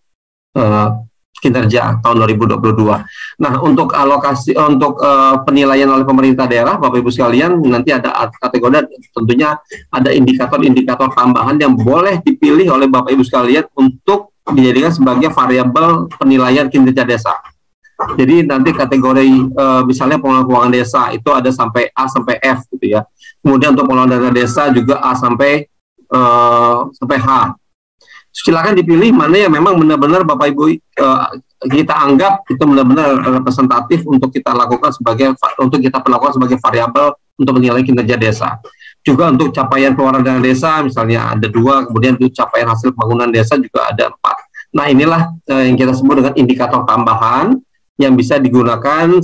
Speaker 6: kinerja tahun 2022. Nah, untuk alokasi penilaian oleh pemerintah daerah, Bapak Ibu sekalian, nanti ada kategori, tentunya ada indikator-indikator tambahan yang boleh dipilih oleh Bapak Ibu sekalian untuk dijadikan sebagai variabel penilaian kinerja desa. Jadi nanti kategori misalnya pengelolaan keuangan desa itu ada sampai A sampai F gitu ya. Kemudian untuk pengelolaan dana desa juga A sampai H. Silakan dipilih mana yang memang benar-benar Bapak Ibu kita anggap itu benar-benar representatif untuk kita lakukan sebagai variabel untuk menilai kinerja desa. Juga untuk capaian pengeluaran dana desa misalnya ada 2, kemudian untuk capaian hasil pembangunan desa juga ada 4. Nah, inilah yang kita sebut dengan indikator tambahan yang bisa digunakan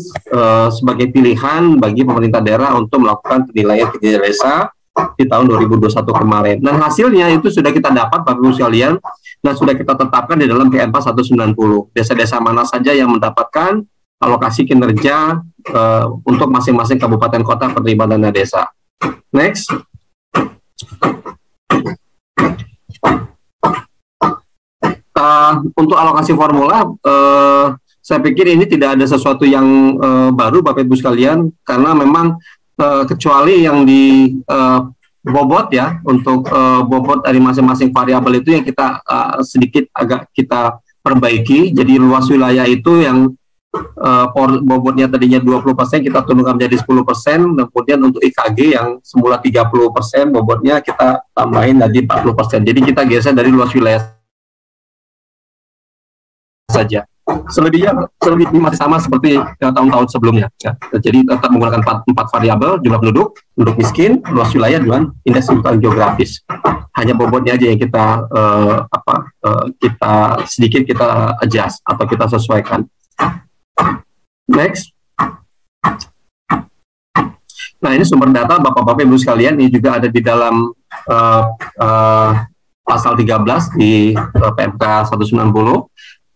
Speaker 6: sebagai pilihan bagi pemerintah daerah untuk melakukan penilaian kinerja desa di tahun 2021 kemarin. Dan hasilnya itu sudah kita dapat Bapak Ibu sekalian, dan sudah kita tetapkan di dalam PMK 190. Desa-desa mana saja yang mendapatkan alokasi kinerja untuk masing-masing kabupaten kota penerima dana desa. Next. Untuk alokasi formula, saya pikir ini tidak ada sesuatu yang baru Bapak Ibu sekalian, karena memang kecuali yang di bobot ya, untuk bobot dari masing-masing variabel itu yang kita sedikit agak kita perbaiki. Jadi luas wilayah itu yang bobotnya tadinya 20% kita turunkan menjadi 10%, kemudian untuk IKG yang semula 30% bobotnya kita tambahin jadi 40%. Jadi kita geser dari luas wilayah saja. Selebihnya masih sama seperti tahun-tahun sebelumnya. Ya. Jadi tetap menggunakan 4 variabel: jumlah penduduk miskin, luas wilayah, dan indeks kebutuhan geografis. Hanya bobotnya aja yang kita kita adjust atau kita sesuaikan. Next. Nah, ini sumber data Bapak-Bapak Ibu sekalian, ini juga ada di dalam pasal 13 di PMK 190.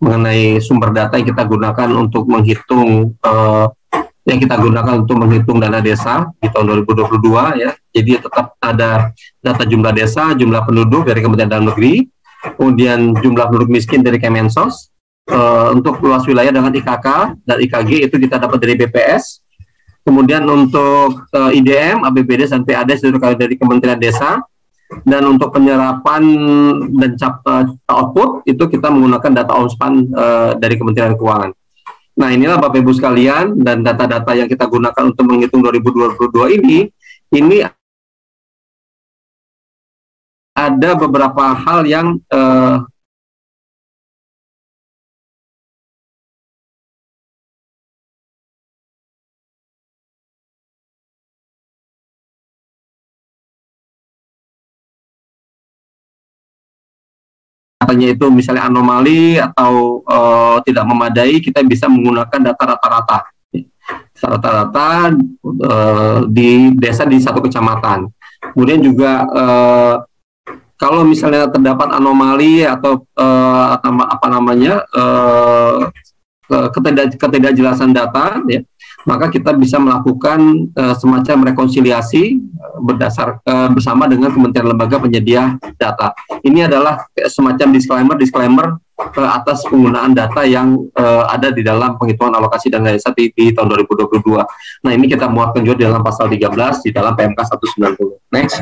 Speaker 6: Mengenai sumber data yang kita gunakan untuk menghitung dana desa di tahun 2022 ya. Jadi tetap ada data jumlah desa, jumlah penduduk dari Kementerian Dalam Negeri, kemudian jumlah penduduk miskin dari Kemensos. Untuk luas wilayah dengan IKK dan IKG itu kita dapat dari BPS. Kemudian untuk IDM, APBD dan PAD itu dari Kementerian Desa. Dan untuk penyerapan dan output itu kita menggunakan data OMSPAN dari Kementerian Keuangan. Nah, inilah Bapak Ibu sekalian, dan data-data yang kita gunakan untuk menghitung 2022 ini ada beberapa hal yang katanya itu misalnya anomali atau tidak memadai, kita bisa menggunakan data rata-rata di desa di satu kecamatan. Kemudian juga kalau misalnya terdapat anomali atau ketidakjelasan data ya, maka kita bisa melakukan semacam rekonsiliasi bersama dengan kementerian lembaga penyedia data. Ini adalah semacam disclaimer atas penggunaan data yang ada di dalam penghitungan alokasi dana desa di tahun 2022. Nah, ini kita muatkan juga di dalam pasal 13 di dalam PMK 190. Next.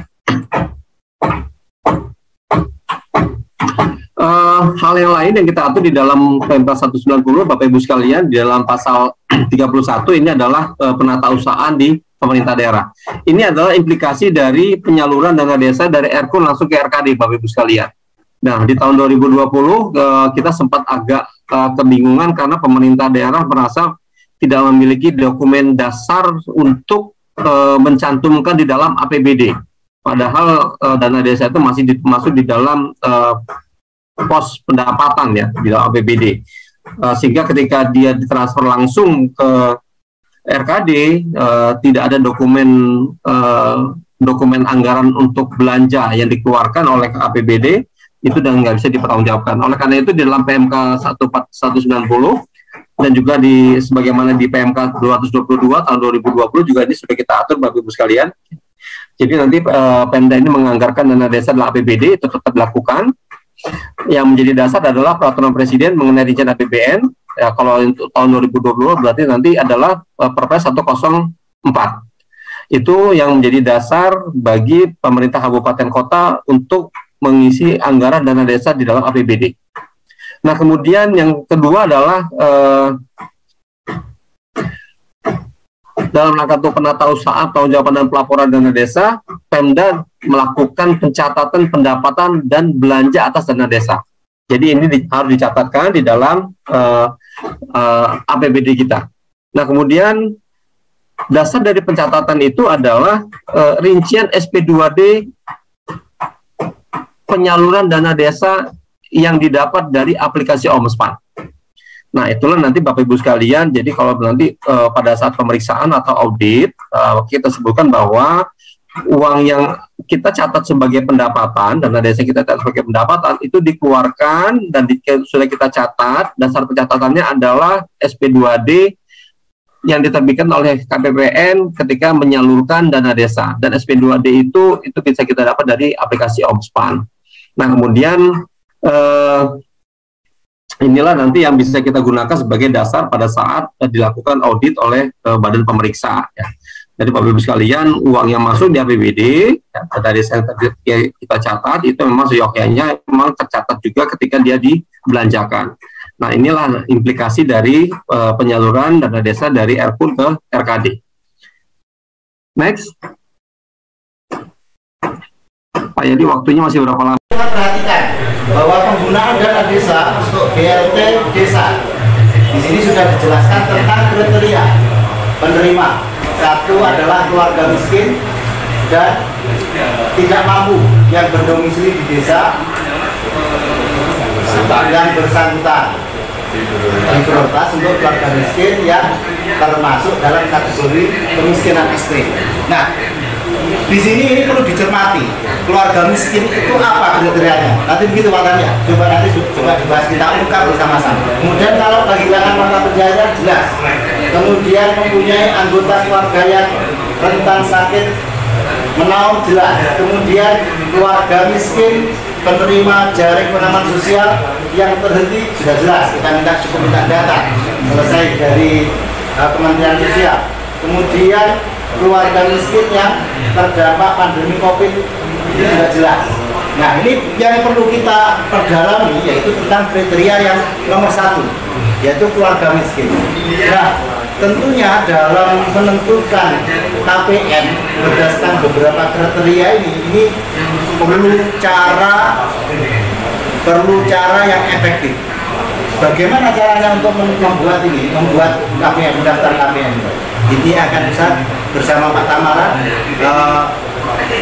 Speaker 6: Hal yang lain yang kita atur di dalam PMK 190, Bapak Ibu sekalian, di dalam pasal 31 ini adalah penatausahaan di pemerintah daerah. Ini adalah implikasi dari penyaluran dana desa dari RKUN langsung ke RKD, Bapak Ibu sekalian. Nah, di tahun 2020 kita sempat agak kebingungan karena pemerintah daerah merasa tidak memiliki dokumen dasar untuk mencantumkan di dalam APBD. Padahal dana desa itu masih masuk di dalam pos pendapatan ya di dalam APBD, sehingga ketika dia ditransfer langsung ke RKD tidak ada dokumen anggaran untuk belanja yang dikeluarkan oleh APBD itu dan nggak bisa dipertanggungjawabkan. Oleh karena itu di dalam PMK 190 dan juga sebagaimana di PMK 222 tahun 2020 juga ini sudah kita atur Bapak Ibu sekalian. Jadi nanti Pemda ini menganggarkan dana desa dalam APBD itu tetap dilakukan. Yang menjadi dasar adalah peraturan Presiden mengenai rincian APBN. Ya, kalau untuk tahun 2020 berarti nanti adalah Perpres 104. Itu yang menjadi dasar bagi pemerintah kabupaten kota untuk mengisi anggaran dana desa di dalam APBD. Nah, kemudian yang kedua adalah dalam rangka untuk penata usaha, tanggung jawab dan pelaporan dana desa, Pemda melakukan pencatatan pendapatan dan belanja atas dana desa. Jadi ini harus dicatatkan di dalam APBD kita. Nah, kemudian dasar dari pencatatan itu adalah rincian SP2D penyaluran dana desa yang didapat dari aplikasi Omspan. Nah, itulah nanti Bapak Ibu sekalian, jadi kalau nanti pada saat pemeriksaan atau audit, kita sebutkan bahwa uang yang kita catat sebagai pendapatan, dana desa kita catat sebagai pendapatan, itu dikeluarkan dan sudah kita catat, dasar pencatatannya adalah SP2D yang diterbitkan oleh KPPN ketika menyalurkan dana desa. Dan SP2D itu bisa kita dapat dari aplikasi Omspan. Nah, kemudian inilah nanti yang bisa kita gunakan sebagai dasar pada saat dilakukan audit oleh badan pemeriksa. Ya. Jadi Bapak Ibu sekalian, uang yang masuk di APBD ya, dari yang kita catat itu memang seyogyanya memang tercatat juga ketika dia dibelanjakan. Nah, inilah implikasi dari penyaluran dana desa dari RPUN ke RKD. Next. Pak Yadi, waktunya masih berapa lama?
Speaker 4: Kita perhatikan bahwa penggunaan dana desa untuk BLT desa di sini sudah dijelaskan tentang kriteria penerima. Satu adalah keluarga miskin dan tidak mampu yang berdomisili di desa yang bersangkutan. Prioritas untuk keluarga miskin yang termasuk dalam kategori kemiskinan ekstrim. Nah, di sini ini perlu dicermati, keluarga miskin itu apa kriterianya? Nanti begitu Pak Tanya, coba dibahas, kita ungkap bersama-sama. Kemudian kalau kehilangan mata pencaharian jelas. Kemudian mempunyai anggota keluarga yang rentan sakit menaun jelas. Kemudian keluarga miskin penerima jaring pengaman sosial yang terhenti sudah jelas. Kita cukup minta data selesai dari Kementerian Sosial. Kemudian keluarga miskin yang terdampak pandemi COVID ini sudah jelas. Nah, ini yang perlu kita perdalami yaitu tentang kriteria yang nomor 1, yaitu keluarga miskin. Nah, tentunya dalam menentukan KPM berdasarkan beberapa kriteria ini perlu cara yang efektif. Bagaimana caranya untuk membuat KPM, mendaftar KPM? Ini akan bisa bersama Pak Tamara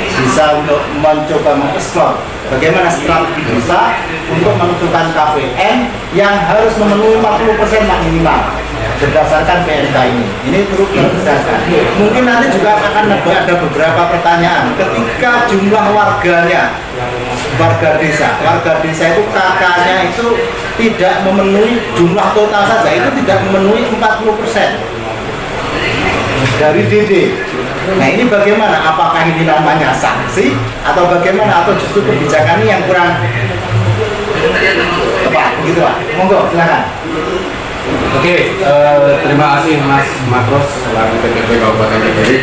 Speaker 4: bisa untuk mencoba mengeksplor bagaimana strategi bisa untuk menentukan KPM yang harus memenuhi 40% minimal berdasarkan PNK ini. Ini perlu berdasarkan. Mungkin nanti juga akan ada beberapa pertanyaan ketika jumlah warganya, warga desa itu kakaknya itu tidak memenuhi jumlah total saja, itu tidak memenuhi 40% dari DD. Nah, ini bagaimana? Apakah ini namanya sanksi atau bagaimana? Atau justru kebijakan ini yang kurang tepat? Begitu Pak. Monggo, silakan.
Speaker 7: Oke, terima kasih Mas Makros selaku DPP Kabupaten Kediri.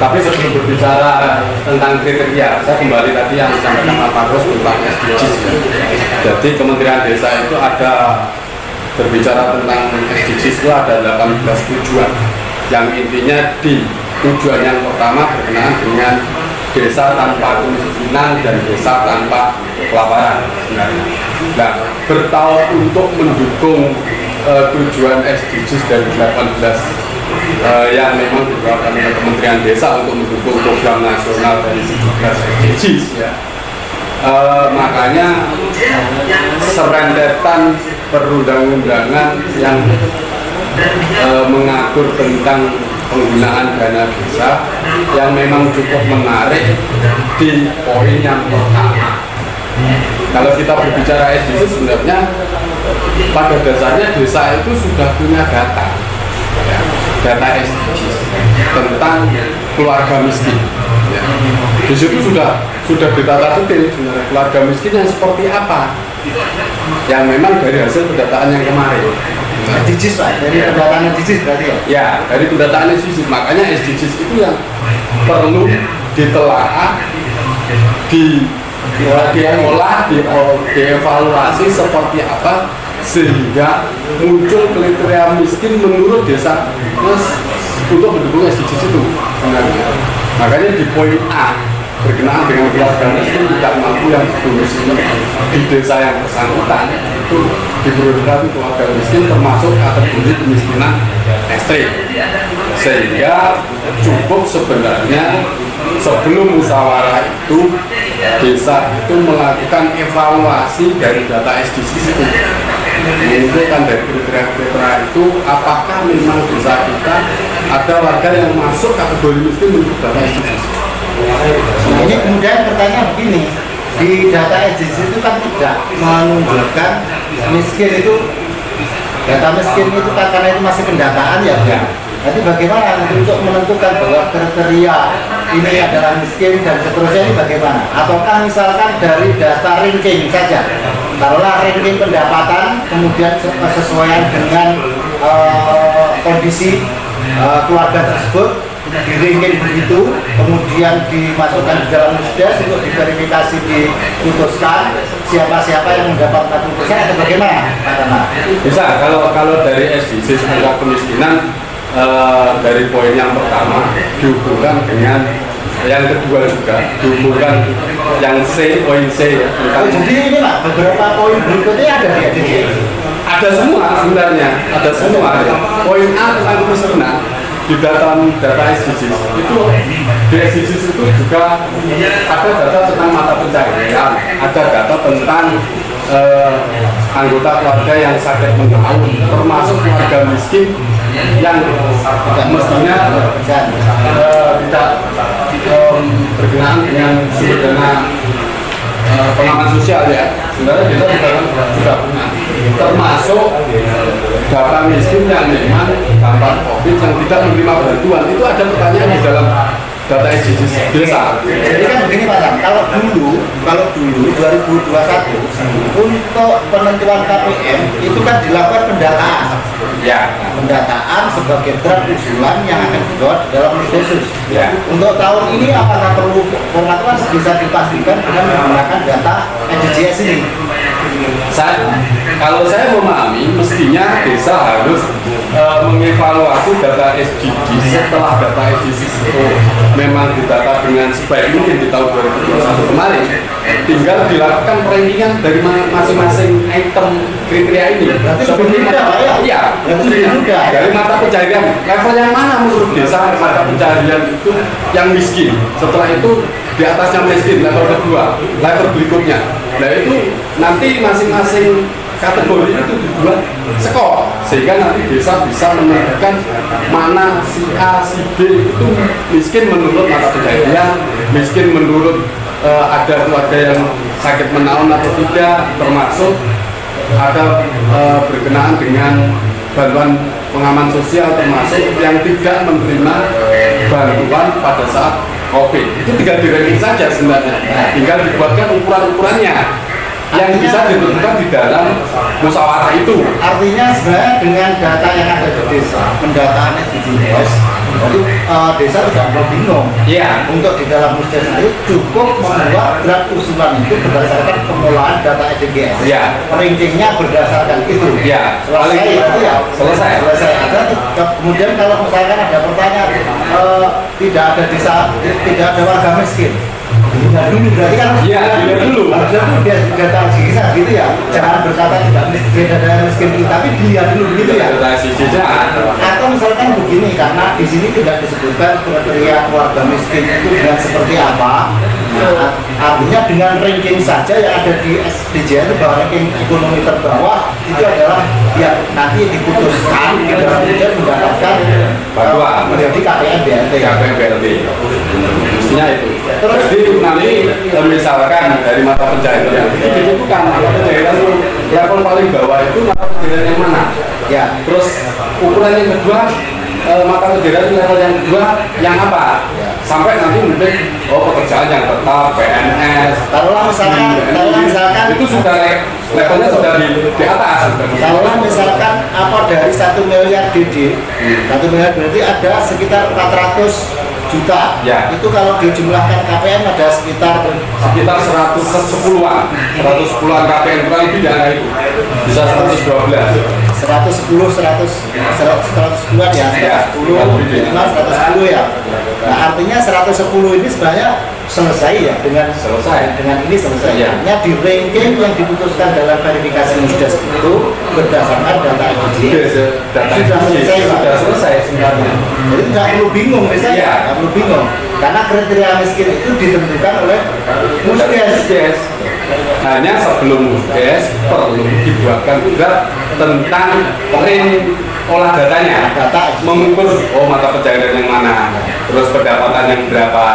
Speaker 7: Tapi sebelum berbicara tentang kriteria, saya kembali tadi yang disampaikan Pak Makros tentang SDGs. Jadi Kementerian Desa itu ada berbicara tentang SDGs itu ada 18 tujuan. Yang intinya di tujuan yang pertama berkenaan dengan desa tanpa kemiskinan dan desa tanpa kelaparan sebenarnya. Nah, bertahun untuk mendukung tujuan SDGs dari 18 yang memang dikeluarkan oleh Kementerian Desa untuk mendukung program nasional dari 17 SDGs ya. Makanya serentetan perundang-undangan yang mengatur tentang penggunaan dana desa yang memang cukup menarik di poin yang pertama. Kalau kita berbicara SDGs sebenarnya pada dasarnya desa itu sudah punya data ya, data SDGs tentang keluarga miskin. ya. Di situ sudah ditata detail sebenarnya keluarga miskin yang seperti apa, yang memang dari hasil pendataan yang kemarin.
Speaker 4: SDGs Pak, dari pendataan SDGs berarti ya?
Speaker 7: Ya, dari pendataan SDGs, makanya SDGs itu yang perlu ditelaah, diolah, dievaluasi seperti apa sehingga muncul kriteria miskin menurut desa untuk mendukung SDGs itu sebenarnya. Makanya di poin A berkenaan dengan keluarga miskin tidak mampu yang berdomisili di desa yang bersangkutan itu diperlukan keluarga miskin termasuk kategori kemiskinan ekstrim, sehingga cukup sebenarnya sebelum musyawarah itu desa itu melakukan evaluasi dari data SDGs itu, mengumpulkan dari kriteria itu apakah memang desa kita ada warga yang masuk kategori miskin menurut data SDGs.
Speaker 4: Nah, ini kemudian pertanyaan begini, di data SDGs itu kan tidak menunjukkan miskin itu, data miskin itu kan karena itu masih pendataan ya. Jadi bagaimana untuk menentukan bahwa kriteria ini adalah miskin dan seterusnya ini bagaimana? Ataukah misalkan dari data ranking saja, taruhlah ranking pendapatan, kemudian sesuaian dengan kondisi keluarga tersebut, di ranking begitu, kemudian dimasukkan di dalam musdes untuk diverifikasi, diputuskan siapa-siapa yang mendapatkan putusan atau bagaimana?
Speaker 7: Bisa, kalau dari SDGs angka kemiskinan dari poin yang pertama dihubungkan dengan yang kedua juga dihubungkan yang C, poin C ya.
Speaker 4: Jadi ini Pak, beberapa poin berikutnya ada di SDGs.
Speaker 7: Ada semua sebenarnya, ada semua. Poin A tentang kemiskinan di data SDGs itu, di SDGs itu juga ada data tentang mata pencaharian, ada data tentang anggota keluarga yang sakit menaun, termasuk keluarga miskin yang mestinya tidak berkenaan dengan sumber dana pengaman sosial ya. Sebenarnya kita sudah punya, termasuk data miskin yang memang dampak COVID yang tidak menerima bantuan. Itu ada pertanyaan di dalam data SDGs desa.
Speaker 4: Jadi kan begini Pak Sam, kalau dulu 2021 untuk penentuan KPM itu kan dilakukan pendataan.
Speaker 7: Ya.
Speaker 4: Pendataan sebagai draft usulan yang akan dibuat dalam musdesus.
Speaker 7: Ya.
Speaker 4: Untuk tahun ini apakah perlu pengaturan bisa dipastikan dengan menggunakan data SDGs ini?
Speaker 7: Kalau saya memahami, mestinya desa harus mengevaluasi data SDGs setelah data SDGs itu memang didata dengan sebaik mungkin di tahun 2021 kemarin. Tinggal dilakukan perankingan dari masing-masing item kriteria ini.
Speaker 4: Berarti
Speaker 7: seperti
Speaker 4: ya?
Speaker 7: Dari mata pencaharian level yang mana menurut desa mata pencaharian itu yang miskin. Setelah itu di atasnya miskin level kedua, level berikutnya. Nah itu nanti masing-masing kategori itu dibuat skor sehingga nanti desa bisa menentukan mana si A, si B itu miskin menurut mata pencaharian, miskin menurut ada keluarga yang sakit menaun atau tidak, termasuk ada berkenaan dengan bantuan pengaman sosial, termasuk yang tidak menerima bantuan pada saat COVID. Itu tinggal di-ranking saja sebenarnya, tinggal dibuatkan ukuran-ukurannya yang bisa ditentukan di dalam musyawarah itu.
Speaker 4: Artinya sebenarnya dengan data yang ada di desa, pendataan SDGs, jadi desa tidak perlu bingung.
Speaker 7: Iya.
Speaker 4: Untuk di dalam musdes itu cukup membuat draft usulan itu berdasarkan pengolahan data SDGs.
Speaker 7: Iya.
Speaker 4: Rankingnya berdasarkan itu.
Speaker 7: Iya.
Speaker 4: Selesai itu ya.
Speaker 7: Selesai.
Speaker 4: Ada. Kemudian kalau misalkan ada pertanyaan, tidak ada desa, tidak ada warga miskin. Dilihat dulu, berarti kan
Speaker 7: dilihat dulu.
Speaker 4: Harusnya tuh biar data SDGs gitu ya. Jangan berkata tidak miskin itu, tapi dilihat dulu gitu ya. Atau misalkan begini, karena di sini tidak disebutkan kriteria keluarga miskin itu dengan seperti apa. Nah, artinya dengan ranking saja yang ada di SDGs itu bahwa ranking ekonomi terbawah itu adalah yang nanti diputuskan di dalam kemudian mendapatkan menjadi KPM BLT.
Speaker 7: Mestinya itu. Terus nanti misalkan dari mata pencaharian itu bukan mata pencaharian level paling bawah itu mata pencaharian yang mana? Ya. Terus ukuran yang kedua mata pencaharian level yang kedua yang apa? Ya. sampai nanti mungkin pekerjaan yang tetap PNS.
Speaker 4: Taruhlah misalkan
Speaker 7: itu sudah levelnya sudah di atas.
Speaker 4: Taruhlah misalkan apa dari 1 miliar DD, 1 miliar berarti ada sekitar 400 juta.
Speaker 7: Ya.
Speaker 4: Itu kalau dijumlahkan KPN ada sekitar
Speaker 7: 110-an KPN, kurang lebih di angka itu. Bisa 112.
Speaker 4: 110-an ya, 110 minimal 110 ya. Nah artinya 110 ini sebenarnya selesai ya dengan ini selesai.
Speaker 7: Ya.
Speaker 4: Artinya di ranking yang diputuskan dalam verifikasi Musdes itu berdasarkan data IDG sudah selesai sebenarnya. Jadi tidak perlu bingung misalnya, tidak perlu bingung karena kriteria miskin itu ditentukan oleh Musdes.
Speaker 7: Hanya sebelum Musdes perlu dibuatkan juga tentang olah datanya, mengukur mata pencaharian yang mana, terus pendapatan yang berapa.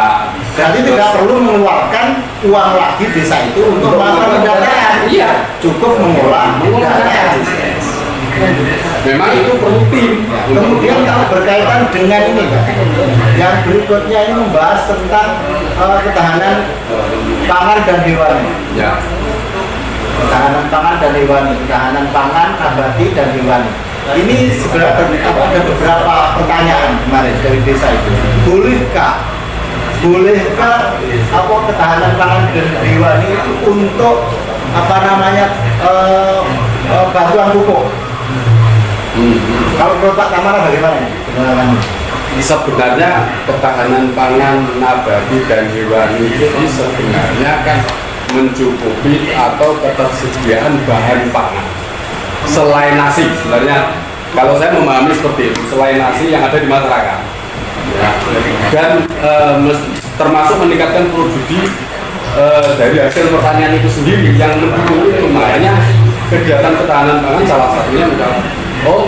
Speaker 4: Jadi tidak perlu mengeluarkan uang lagi desa itu untuk melakukan pendataan.
Speaker 7: Iya,
Speaker 4: cukup mengolah data.
Speaker 7: Memang itu perlu tim.
Speaker 4: Kemudian kalau berkaitan dengan ini, yang berikutnya ini membahas tentang ketahanan pangan dan hewani.
Speaker 7: Ya.
Speaker 4: Ketahanan pangan dan hewani, ketahanan pangan, nabati dan hewani. Ini sebenarnya ada beberapa pertanyaan kemarin dari desa itu. Bolehkah ketahanan pangan dan hewani itu untuk bantuan pupuk? Kalau menurut Pak Tamara bagaimana?
Speaker 7: Sebenarnya ketahanan pangan, nabati dan hewani ini sebenarnya kan mencukupi atau ketersediaan bahan pangan selain nasi. Sebenarnya kalau saya memahami seperti itu, selain nasi yang ada di masyarakat ya. Dan termasuk meningkatkan produksi dari hasil pertanian itu sendiri yang mendukung itu. Makanya kegiatan ketahanan pangan salah satunya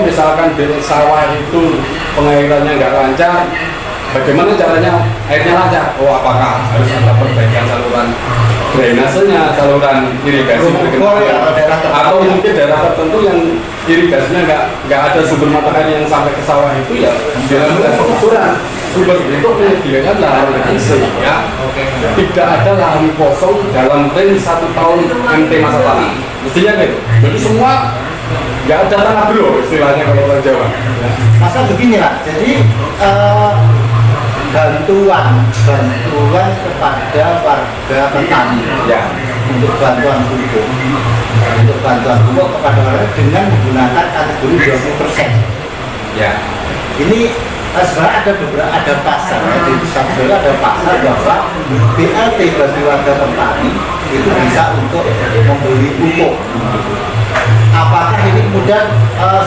Speaker 7: misalkan di sawah itu pengairannya nggak lancar, bagaimana caranya airnya lancar? Apakah harus ada perbaikan saluran drainasenya, saluran irigasi atau mungkin daerah tertentu yang irigasinya nggak ada sumber mata air yang sampai ke sawah itu ya dilakukan pengukuran sumber untuk menyediakan lahan sehingga tidak ada lahan kosong dalam range 1 tahun MT masa tanam. Mestinya gitu. Jadi semua nggak ada tanah bro istilahnya kalau orang Jawa.
Speaker 4: Masa begini lah, jadi bantuan kepada warga petani ya untuk bantuan pupuk kepada warga dengan menggunakan kategori 20%. Ya. Ini sebenarnya ada pasar di Sabjoyo ada pasar bahwa BLT bagi warga petani itu bisa untuk membeli pupuk. Apakah ini kemudian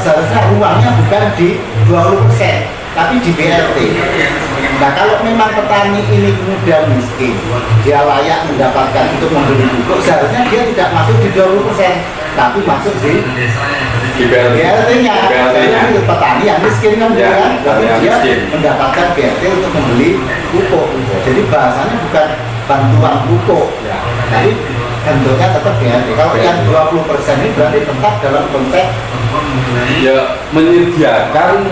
Speaker 4: seharusnya ruangnya bukan di 20% tapi di BLT. Nah kalau memang petani ini kemudian miskin, dia layak mendapatkan untuk membeli pupuk, seharusnya dia tidak masuk di 20% tapi masuk di BLT-nya. Petani yang miskin kan ya, tapi dia mendapatkan BLT untuk membeli pupuk. Jadi bahasanya bukan bantuan pupuk, tapi bentuknya tetap BLT. Kalau yang 20% ini berarti tetap dalam konteks
Speaker 7: ya menyediakan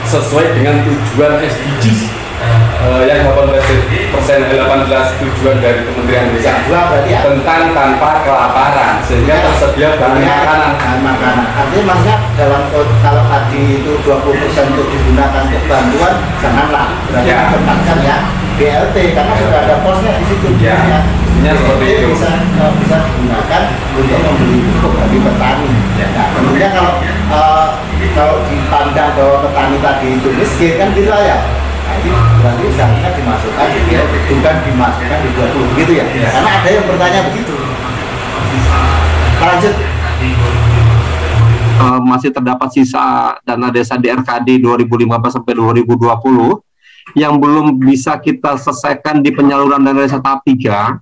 Speaker 7: sesuai dengan tujuan SDGs yang 18 tujuan dari Kementerian Desa tentang tanpa kelaparan sehingga tersedia bahan makanan.
Speaker 4: Artinya maksudnya dalam kalau tadi itu 20% untuk digunakan untuk bantuan, janganlah berarti tempatkan ya BLT karena sudah ada posnya di situ.
Speaker 7: Ya, seperti itu.
Speaker 4: Bisa digunakan untuk membeli pupuk bagi petani. Nah, kemudian kalau dipandang bahwa petani tadi itu miskin kan gitu ya. Jadi berarti seharusnya dimasukkan di BLT, bukan dimasukkan di 20 gitu ya. Karena ada yang bertanya begitu. Lanjut.
Speaker 6: Masih terdapat sisa dana desa DRKD 2015 sampai 2020 yang belum bisa kita selesaikan di penyaluran dana desa tahap 3.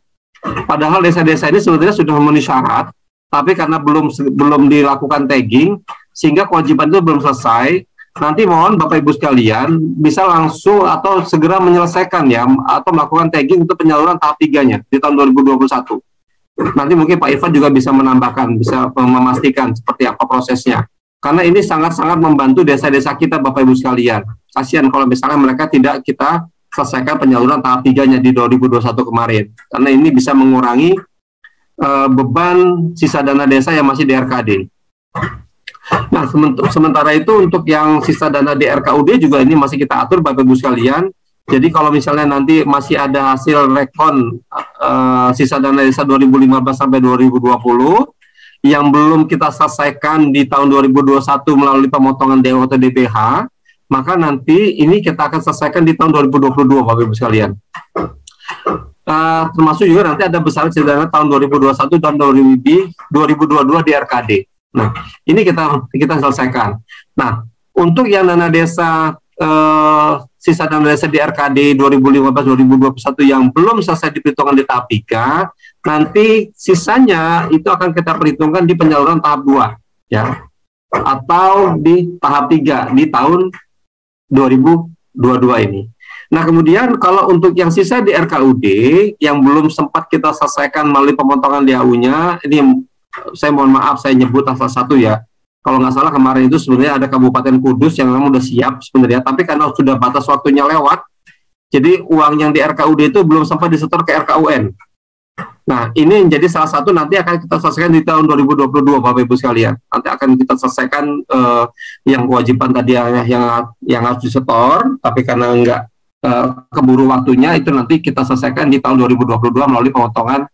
Speaker 6: Padahal desa-desa ini sebetulnya sudah memenuhi syarat, tapi karena belum dilakukan tagging sehingga kewajiban itu belum selesai. Nanti mohon Bapak Ibu sekalian bisa langsung atau segera menyelesaikan ya atau melakukan tagging untuk penyaluran tahap 3-nya di tahun 2021. Nanti mungkin Pak Irfan juga bisa menambahkan, bisa memastikan seperti apa prosesnya. Karena ini sangat-sangat membantu desa-desa kita Bapak Ibu sekalian. Kasihan kalau misalnya mereka tidak kita selesaikan penyaluran tahap 3-nya di 2021 kemarin. Karena ini bisa mengurangi beban sisa dana desa yang masih di RKD. Nah, sementara itu untuk yang sisa dana di RKUD juga ini masih kita atur Bapak Ibu sekalian. Jadi kalau misalnya nanti masih ada hasil rekon sisa dana desa 2015 sampai 2020 yang belum kita selesaikan di tahun 2021 melalui pemotongan DO atau DPH, maka nanti ini kita akan selesaikan di tahun 2022 Bapak Ibu sekalian. Termasuk juga nanti ada besaran sisa dana tahun 2021 dan 2022 di RKD. Nah, ini kita selesaikan. Nah, untuk yang dana desa sisa dana desa di RKD 2015-2021 yang belum selesai diperhitungkan di tahap 3, nanti sisanya itu akan kita perhitungkan di penyaluran tahap 2 ya. Atau di tahap 3 di tahun 2022 ini. Nah, kemudian kalau untuk yang sisa di RKUD yang belum sempat kita selesaikan melalui pemotongan DAU-nya, ini saya mohon maaf saya nyebut salah satu ya. Kalau nggak salah kemarin itu sebenarnya ada Kabupaten Kudus yang memang udah siap sebenarnya, tapi karena sudah batas waktunya lewat, jadi uang yang di RKUD itu belum sempat disetor ke RKUN. Nah, ini menjadi salah satu nanti akan kita selesaikan di tahun 2022 Bapak Ibu sekalian. Nanti akan kita selesaikan yang kewajiban tadi yang harus disetor, tapi karena nggak keburu waktunya itu nanti kita selesaikan di tahun 2022 melalui pemotongan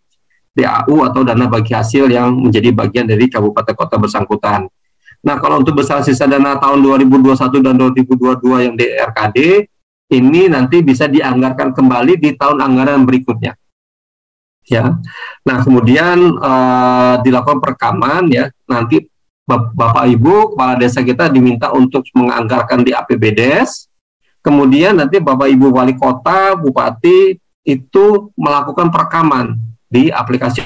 Speaker 6: DAU atau dana bagi hasil yang menjadi bagian dari kabupaten kota bersangkutan. Nah, kalau untuk besaran sisa dana tahun 2021 dan 2022 yang di RKD, ini nanti bisa dianggarkan kembali di tahun anggaran berikutnya. Ya. Nah, kemudian dilakukan perekaman ya. Nanti Bapak Ibu kepala desa kita diminta untuk menganggarkan di APBDes. Kemudian nanti Bapak Ibu wali kota, bupati itu melakukan perekaman di aplikasi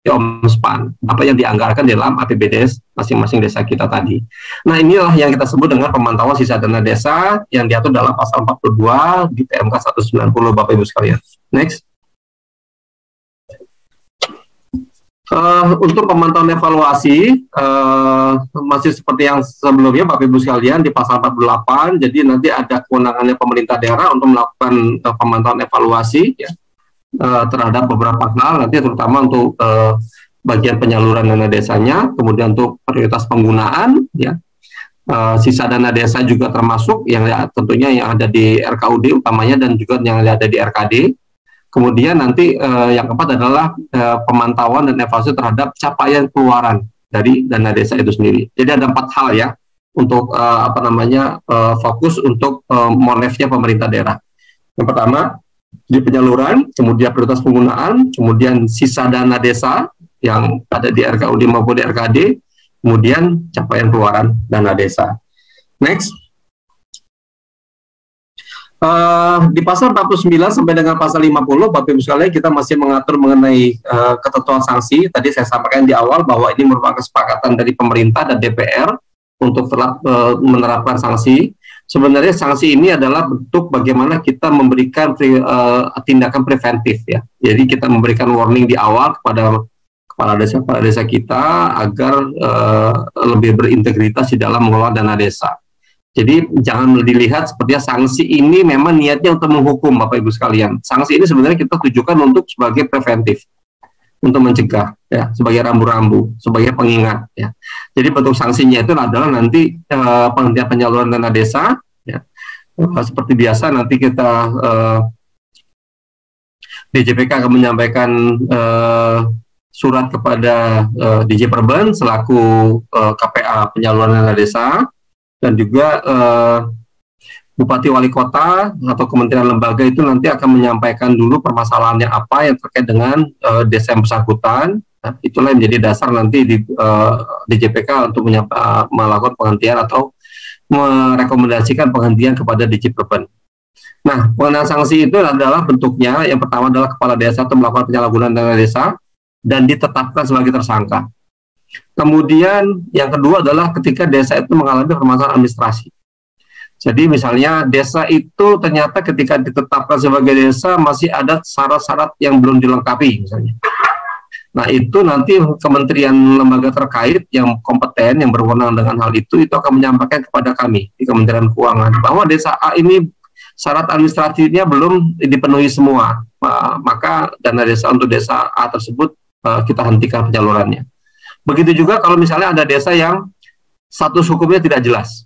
Speaker 6: Omspan, apa yang dianggarkan dalam APBDes masing-masing desa kita tadi. Nah, inilah yang kita sebut dengan pemantauan sisa dana desa yang diatur dalam pasal 42 di PMK 190 Bapak Ibu sekalian. Next. Untuk pemantauan evaluasi masih seperti yang sebelumnya Bapak Ibu sekalian di pasal 48, jadi nanti ada kewenangannya pemerintah daerah untuk melakukan pemantauan evaluasi ya, terhadap beberapa hal nanti terutama untuk bagian penyaluran dana desanya, kemudian untuk prioritas penggunaan ya, sisa dana desa juga termasuk yang ya, tentunya yang ada di RKUD utamanya dan juga yang ada di RKD. Kemudian nanti yang keempat adalah pemantauan dan evaluasi terhadap capaian keluaran dari dana desa itu sendiri. Jadi ada 4 hal ya untuk fokus untuk monefnya pemerintah daerah. Yang pertama di penyaluran, kemudian prioritas penggunaan, kemudian sisa dana desa yang ada di RKUD maupun di RKD, kemudian capaian keluaran dana desa. Next. Di pasal 49 sampai dengan pasal 50, Bapak Ibu sekalian kita masih mengatur mengenai ketentuan sanksi. Tadi saya sampaikan di awal bahwa ini merupakan kesepakatan dari pemerintah dan DPR untuk menerapkan sanksi. Sebenarnya sanksi ini adalah bentuk bagaimana kita memberikan tindakan preventif ya. Jadi kita memberikan warning di awal kepada kepala desa kita agar lebih berintegritas di dalam mengelola dana desa. Jadi jangan dilihat sepertinya sanksi ini memang niatnya untuk menghukum Bapak Ibu sekalian. Sanksi ini sebenarnya kita tujukan untuk sebagai preventif, untuk mencegah ya, sebagai rambu-rambu, sebagai pengingat ya. Jadi bentuk sanksinya itu adalah nanti penghentian penyaluran dana desa ya. Seperti biasa nanti kita DJPK akan menyampaikan surat kepada DJ Perben selaku KPA penyaluran dana desa, dan juga Bupati Wali Kota atau Kementerian Lembaga itu nanti akan menyampaikan dulu permasalahannya apa yang terkait dengan desa yang bersangkutan. Nah, itulah yang menjadi dasar nanti di DJPK untuk melakukan penghentian atau merekomendasikan penghentian kepada DJ Perben. Nah, pengenaan sanksi itu adalah bentuknya yang pertama adalah kepala desa atau melakukan penyalahgunaan dana desa dan ditetapkan sebagai tersangka. Kemudian yang kedua adalah ketika desa itu mengalami permasalahan administrasi. Jadi misalnya desa itu ternyata ketika ditetapkan sebagai desa masih ada syarat-syarat yang belum dilengkapi misalnya. Nah itu nanti kementerian lembaga terkait yang kompeten, yang berwenang dengan hal itu akan menyampaikan kepada kami di Kementerian Keuangan bahwa desa A ini syarat administratifnya belum dipenuhi semua, maka dana desa untuk desa A tersebut kita hentikan penyalurannya. Begitu juga kalau misalnya ada desa yang status hukumnya tidak jelas,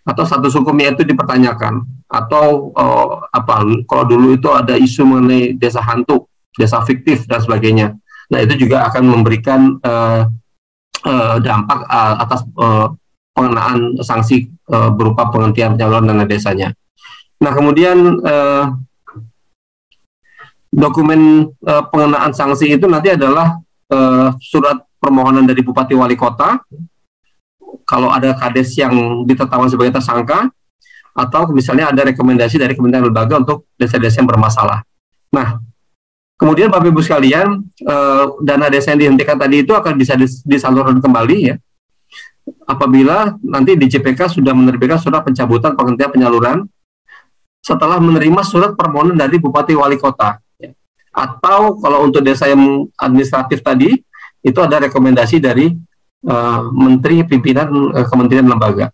Speaker 6: atau status hukumnya itu dipertanyakan, atau kalau dulu itu ada isu mengenai desa hantu, desa fiktif dan sebagainya. Nah, itu juga akan memberikan dampak atas pengenaan sanksi berupa penghentian penyaluran dana desanya. Nah, kemudian dokumen pengenaan sanksi itu nanti adalah surat permohonan dari Bupati Wali Kota kalau ada kades yang ditetapkan sebagai tersangka, atau misalnya ada rekomendasi dari Kementerian Lembaga untuk desa-desa yang bermasalah. Nah, kemudian Bapak Ibu sekalian, dana desa yang dihentikan tadi itu akan bisa disalurkan kembali ya, apabila nanti DJPK sudah menerbitkan surat pencabutan penghentian penyaluran setelah menerima surat permohonan dari Bupati Wali Kota. Atau kalau untuk desa yang administratif tadi, itu ada rekomendasi dari Menteri Pimpinan Kementerian Lembaga.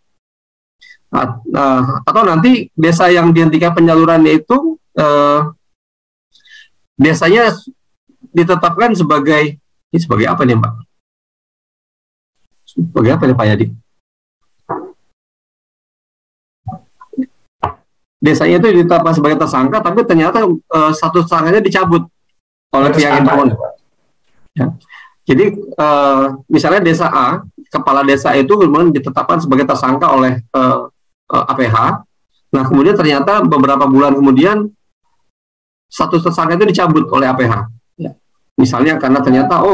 Speaker 6: Atau nanti desa yang dihentikan penyalurannya itu desanya ditetapkan sebagai, ini sebagai apa nih Mbak? Sebagai apa nih Pak Yadi? Desanya itu ditetapkan sebagai tersangka, tapi ternyata status tersangkanya dicabut oleh pihak yang berwenang. Ya. Jadi misalnya desa A, kepala desa itu kemudian ditetapkan sebagai tersangka oleh APH. Nah, kemudian ternyata beberapa bulan kemudian status tersangka itu dicabut oleh APH. Ya. Misalnya karena ternyata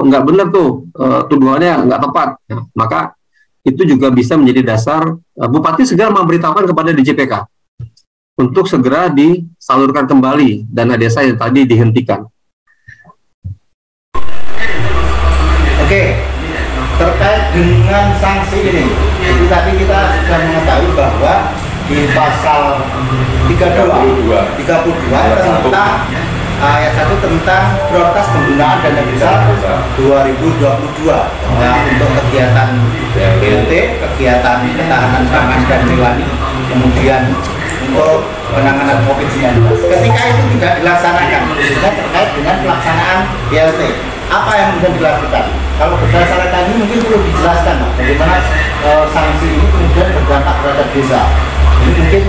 Speaker 6: nggak benar tuh, tuduhannya nggak tepat. Nah, maka itu juga bisa menjadi dasar Bupati segera memberitahukan kepada DJPK untuk segera disalurkan kembali dana desa yang tadi dihentikan.
Speaker 4: Oke, terkait dengan sanksi ini, jadi tadi kita sudah mengetahui bahwa di pasal 32 tentang ayat 1 tentang prioritas penggunaan dana desa 2022 untuk kegiatan BLT, kegiatan ketahanan pangan dan hewani, kemudian untuk penanganan COVID-19. Ketika itu tidak dilaksanakan, khususnya terkait dengan pelaksanaan BLT, apa yang kemudian dilakukan? Kalau berdasarkan ini mungkin perlu dijelaskan bagaimana sanksi ini kemudian berdampak terhadap desa. Ini mungkin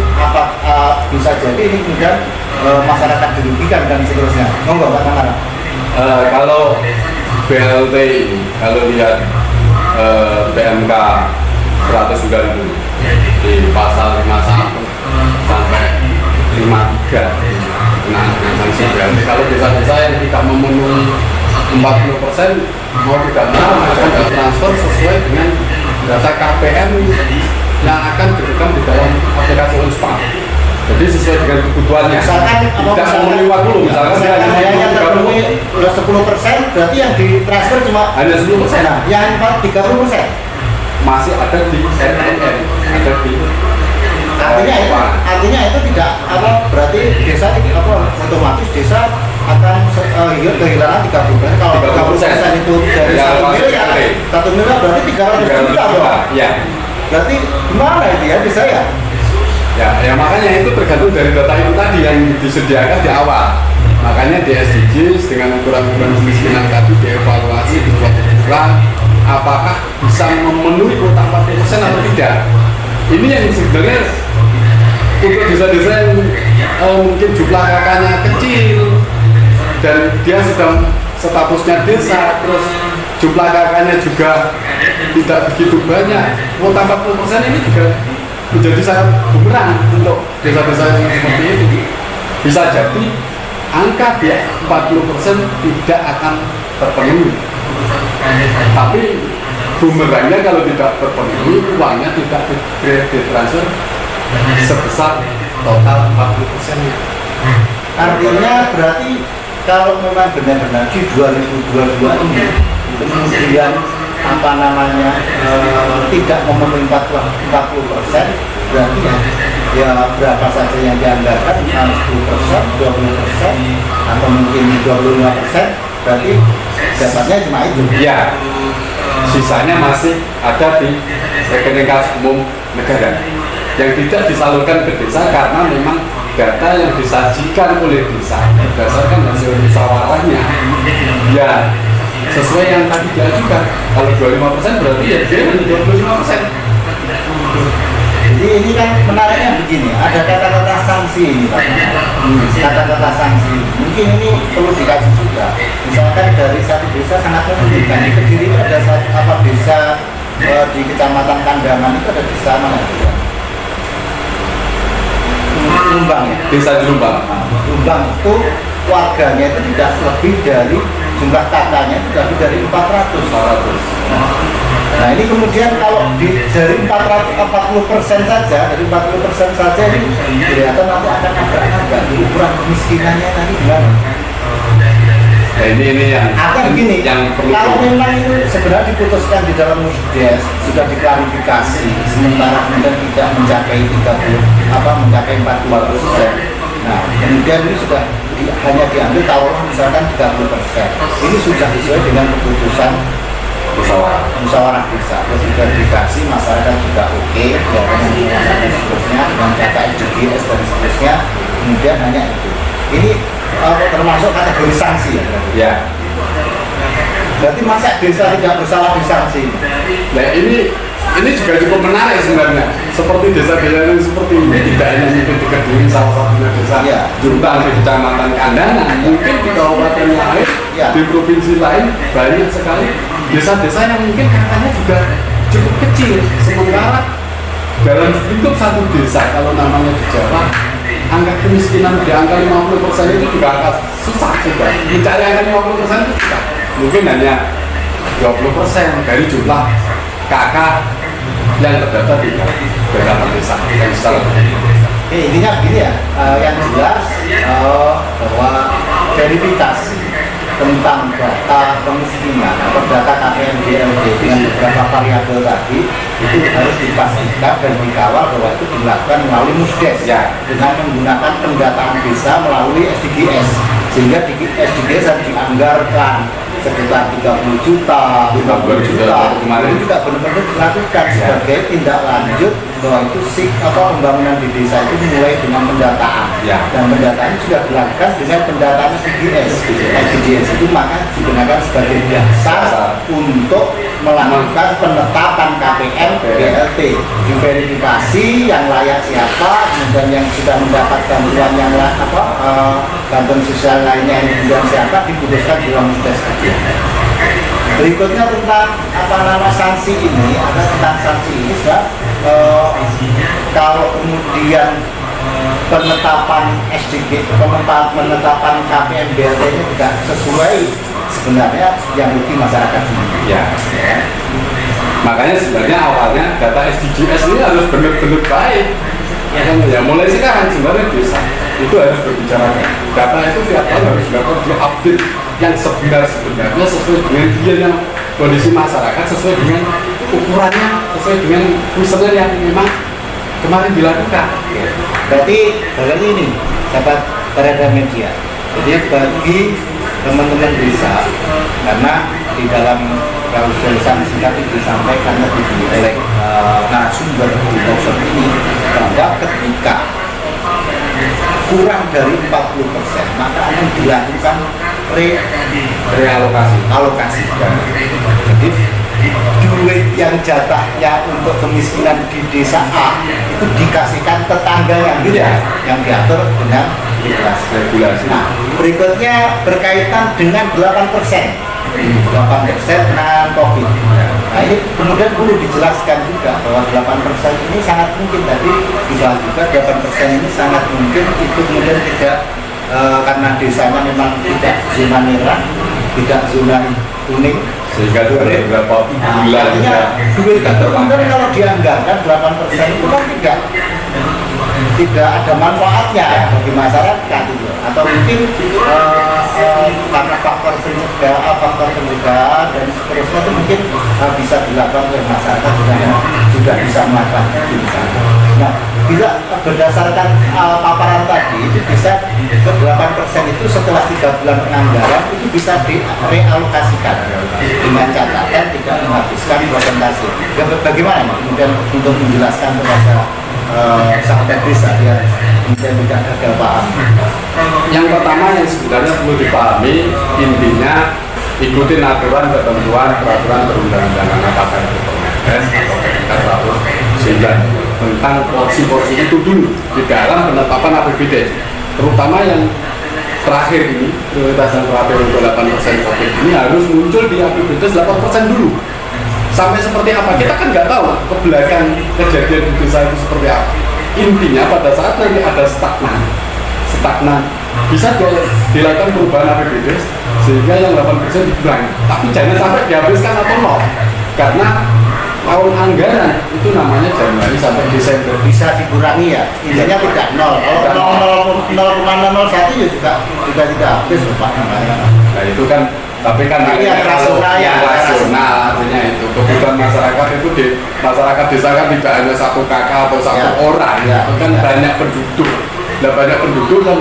Speaker 4: bisa jadi ini kemudian masyarakat dirugikan dan seterusnya. Monggo Pak Tamara.
Speaker 7: Kalau BLT ini, kalau lihat PMK 190 di pasal 51 sampai 53 dengan sanksi BLT, kalau desa-desa yang tidak memenuhi 40% mau tidak mau akan transfer sesuai dengan data KPM yang akan direkam di dalam aplikasi Unspa. Jadi sesuai dengan kebutuhannya.
Speaker 4: Misalkan
Speaker 7: tidak memenuhi 40, misalkan
Speaker 4: hanya terpenuhi 10%, berarti yang ditransfer cuma
Speaker 7: hanya 10%.
Speaker 4: Nah, yang 30%
Speaker 7: masih ada di RMN, ada di
Speaker 4: artinya itu tidak berarti desa otomatis desa akan kehilangan 30%. Kalau 30% itu dari 1 miliar berarti 300 juta dong.
Speaker 7: Ya.
Speaker 4: Berarti gimana itu ya desa ya?
Speaker 7: Ya makanya itu tergantung dari data itu tadi yang disediakan di awal. Makanya di SDGs dengan ukuran-ukuran kemiskinan tadi dievaluasi, dibuat apakah bisa memenuhi kuota 40% atau tidak. Ini yang sebenarnya untuk desa-desa yang mungkin jumlah kakaknya kecil dan dia sedang statusnya desa, terus jumlah kakaknya juga tidak begitu banyak, kuota 40% ini juga menjadi sangat bumerang untuk desa-desa yang seperti itu. Bisa jadi angka di 40% tidak akan terpenuhi, tapi bumerangnya kalau tidak terpenuhi, uangnya tidak ditransfer sebesar total 40%-nya.
Speaker 4: Artinya berarti kalau memang benar-benar di 2022 ini kemudian tidak memenuhi 40%, berarti ya berapa saja yang dianggarkan, 10%, 20%, atau mungkin 25%, berarti dapatnya cuma itu.
Speaker 7: Ya, sisanya masih ada di rekening kas umum negara. yang tidak disalurkan ke desa karena memang data yang disajikan oleh desa berdasarkan hasil musyawarahnya ya sesuai yang tadi diajukan. Kalau 25% berarti ya dia hanya 25%.
Speaker 4: Jadi ini kan menariknya begini, ada kata-kata sanksi ini Pak. Kata-kata sanksi mungkin ini perlu dikaji juga. Misalkan dari satu desa sangat memungkinkan di Kediri itu ada desa di Kecamatan Kandangan itu ada desa mana juga? Lumbang ya?
Speaker 7: Desa di Lumbang.
Speaker 4: Lumbang itu warganya itu tidak lebih dari jumlah kakaknya itu lebih dari 400. Nah ini kemudian kalau dari 40% saja, dari 40% saja ini kelihatan nanti akan agak ukuran kemiskinannya nanti gimana?
Speaker 7: Nah, ini yang
Speaker 4: akan begini,
Speaker 7: yang perlu
Speaker 4: kalau memang itu sebenarnya diputuskan di dalam musdes sudah diklarifikasi sementara kemudian tidak mencapai 40%. Nah kemudian ini sudah hanya diambil taruhlah misalkan 30%. Ini sudah sesuai dengan keputusan musyawarah desa, verifikasi masyarakat juga oke, dan seterusnya dengan data SDGs dan seterusnya, kemudian hanya itu. Ini termasuk kategori sanksi ya?
Speaker 7: Ya.
Speaker 4: Berarti masa desa tidak bersalah disanksi?
Speaker 7: Nah ini juga cukup menarik sebenarnya. Seperti desa-desa yang seperti ini tidak hanya mungkin di Kediri salah satunya desa
Speaker 4: ya.
Speaker 7: Juntang di Kecamatan Kandangan, mungkin di kabupaten lain,
Speaker 4: ya.
Speaker 7: Di provinsi lain banyak sekali desa-desa yang mungkin katanya juga cukup kecil. Sementara dalam lingkup satu desa kalau namanya di Jawa, angka kemiskinan di angka 50% itu juga agak susah juga. Mencari angka 50% itu susah. Mungkin hanya 20% dari jumlah kakak yang terdaftar di beberapa desa.
Speaker 4: Intinya begini ya, yang jelas bahwa verifikasi tentang data kemiskinan atau data KPM-BLD dengan beberapa variabel tadi itu harus dipastikan dan dikawal bahwa itu dilakukan melalui musdes ya, dengan menggunakan pendataan desa melalui SDGs, sehingga di SDGs harus dianggarkan sekitar 30 juta, 50 juta kemarin juga benar-benar dilakukan sebagai tindak lanjut bahwa itu pembangunan di desa itu mulai dengan pendataan dan pendataan juga dilakukan dengan pendataan SDGs itu maka digunakan sebagai dasar untuk melakukan penetapan KPM BLT, diverifikasi yang layak siapa, kemudian yang sudah mendapat bantuan yang bantuan sosial lainnya yang siapa diputuskan di dalam musdes. Berikutnya tentang sanksi ini, ada tentang sanksi ini kalau kemudian penetapan SDG, penetapan KPM BLT-nya tidak sesuai, sebenarnya yang rugi masyarakat sendiri.
Speaker 7: Ya. Makanya sebenarnya awalnya data SDGs ini harus benar-benar baik. Ya mulai sekarang sebenarnya desa itu harus berbicara. Data itu tiap tahun harus diupdate yang sebenarnya sesuai dengan yang kondisi masyarakat, sesuai dengan ukurannya, sesuai dengan kuesioner yang memang kemarin dilakukan.
Speaker 4: Berarti ini dapat berada media. Jadi bagi teman-teman desa, karena di dalam klausul sanksi tadi disampaikan oleh narasumber di klausul ini bahwa ketika kurang dari 40% maka akan dilakukan realokasi. Jadi duit yang jatahnya untuk kemiskinan di desa A itu dikasihkan tetangga yang yang diatur dengan regulasi. Nah, berikutnya berkaitan dengan 8% penanganan COVID. Nah ini kemudian perlu dijelaskan juga bahwa 8% ini sangat mungkin tadi dibahas juga 8% ini sangat mungkin itu kemudian tidak karena desanya memang tidak zona merah, tidak zona kuning,
Speaker 7: sehingga beberapa bulan
Speaker 4: duit itu kemudian kalau dianggarkan 8% itu kan tidak ada manfaatnya bagi masyarakat gitu. Atau mungkin karena faktor pencegahan dan seterusnya itu mungkin bisa dilakukan oleh masyarakat sudah bisa melakukan itu. Nah, bila berdasarkan paparan tadi itu bisa ke 8% itu setelah 3 bulan penganggaran itu bisa direalokasikan dengan catatan tidak menghabiskan persentase. Ya, bagaimana kemudian untuk menjelaskan kepada sahabat desa biar kemudian tidak gagal paham?
Speaker 7: Yang pertama yang sebenarnya perlu dipahami, intinya ikutin aturan, ketentuan, peraturan perundang-undangan apakah itu Permenkes atau Permenkes 109 tentang porsi-porsi itu dulu di dalam penetapan APBD, terutama yang terakhir ini, prioritas yang terakhir untuk 8% COVID ini harus muncul di APBD 8% dulu. Sampai seperti apa, kita kan nggak tahu ke belakang kejadian di desa itu seperti apa. Intinya pada saat nanti ada stagnan bisa dilakukan perubahan APBD sehingga yang 8% dikurangi, tapi jangan sampai dihabiskan atau nol, karena tahun anggaran itu namanya Januari sampai Desember.
Speaker 4: Bisa dikurangi ya, intinya tidak nol. Kalau 0,001 ya juga tidak habis Pak.
Speaker 7: Nah itu kan, tapi kan
Speaker 4: ini yang rasional,
Speaker 7: artinya itu kebutuhan masyarakat itu di masyarakat desa kan tidak hanya satu kakak atau satu orang, itu kan banyak penduduk. Nah banyak penduduk kan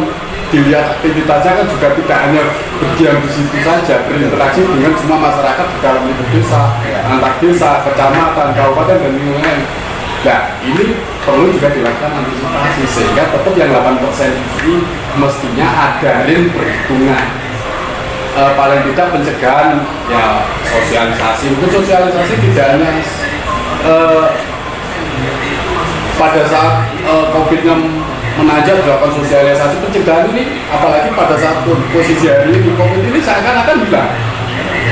Speaker 7: dilihat aktivitasnya kan juga tidak hanya berdiam di situ saja, berinteraksi dengan semua masyarakat di dalam lingkup desa, antar desa, kecamatan, kabupaten dan lingkungan. Nah ini perlu juga dilakukan antisipasi sehingga tetap yang 8% ini mestinya ada perhitungan. Paling tidak pencegahan ya sosialisasi, mungkin sosialisasi tidak hanya pada saat COVID-nya menanjak dilakukan sosialisasi pencegahan ini, apalagi pada saat posisi hari ini COVID ini seakan-akan bilang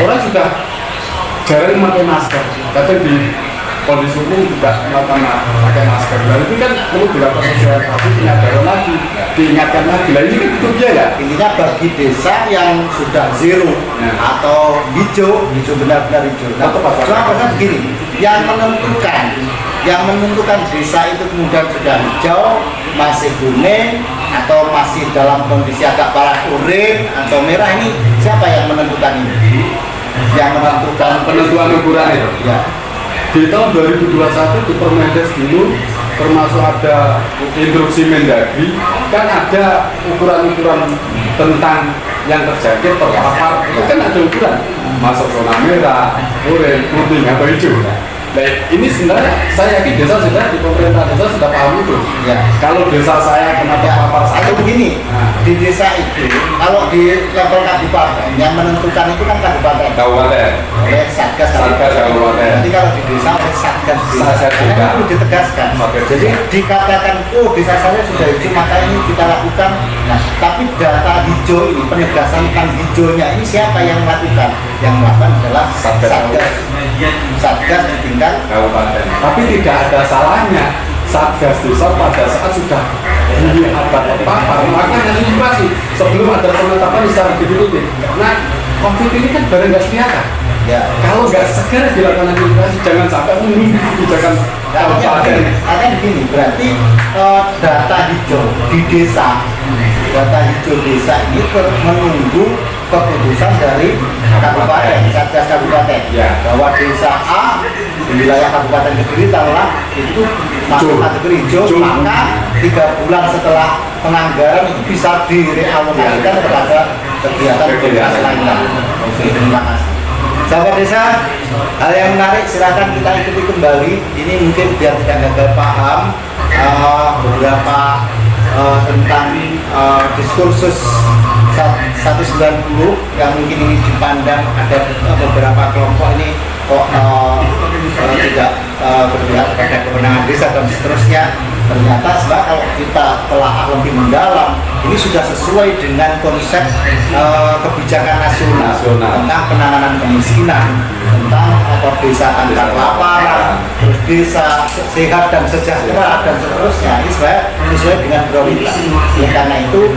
Speaker 7: orang sudah jarang memakai masker, kadang di kondisi umum tidak melakukan pakai masker. Dan itu kan perlu dilakukan sosialisasi, penyadaran lagi, diingatkan lagi. Lah ini kan butuh biaya.
Speaker 4: Intinya bagi desa yang sudah zero atau hijau benar-benar hijau. Nah, cuma begini, yang menentukan desa itu kemudian sudah hijau, masih kuning, atau masih dalam kondisi agak parah kuring atau merah, ini siapa yang menentukan ini? Yang menentukan
Speaker 7: penentuan ukuran itu.
Speaker 4: Ya.
Speaker 7: Di tahun 2021 di Permenkes dulu termasuk ada instruksi Mendagri, kan ada ukuran-ukuran tentang yang terjangkit terpapar, itu kan ada ukuran masuk zona merah, kuning, kuning atau hijau. Nah ini sebenarnya saya yakin desa sudah di pemerintah desa sudah paham itu.
Speaker 4: Ya.
Speaker 7: Kalau desa saya kena terpapar
Speaker 4: atau begini, di desa itu kalau di level kabupaten yang menentukan itu kan kabupaten. Oleh Satgas kabupaten. Jadi kalau di desa oleh Satgas desa. Itu perlu ditegaskan. Jadi dikatakan desa saya sudah hijau maka ini kita lakukan. Nah, tapi data hijau ini, penegasan tentang hijaunya ini siapa yang melakukan? Yang melakukan adalah Satgas di tingkat
Speaker 7: kabupaten. Tapi tidak ada salahnya Satgas desa pada saat sudah ada terpapar melakukan antisipasi sebelum ada penetapan secara definitif. Karena COVID ini kan barang nggak kelihatan. Ya. Kalau nggak segera dilakukan antisipasi, jangan sampai menunggu kebijakan kabupaten.
Speaker 4: Artinya begini, berarti data hijau di desa, ini menunggu keputusan dari kabupaten, Satgas kabupaten, bahwa desa A di wilayah Kabupaten Kediri taruhlah itu masuk kategori hijau, maka 3 bulan setelah penganggaran itu bisa direalokasikan kepada kegiatan lainnya. Oke, terima kasih. Sahabat desa, hal yang menarik silakan kita ikuti kembali. Ini mungkin biar tidak gagal paham beberapa tentang diskursus 190 yang mungkin ini dipandang ada beberapa kelompok ini kok tidak berpihak pada kewenangan desa dan seterusnya. Ternyata setelah kalau kita telah lebih mendalam, ini sudah sesuai dengan konsep kebijakan nasional tentang penanganan kemiskinan, tentang desa tanpa kelaparan, terus desa sehat dan sejahtera dan seterusnya. Ini sesuai dengan prioritas. Ya, karena itu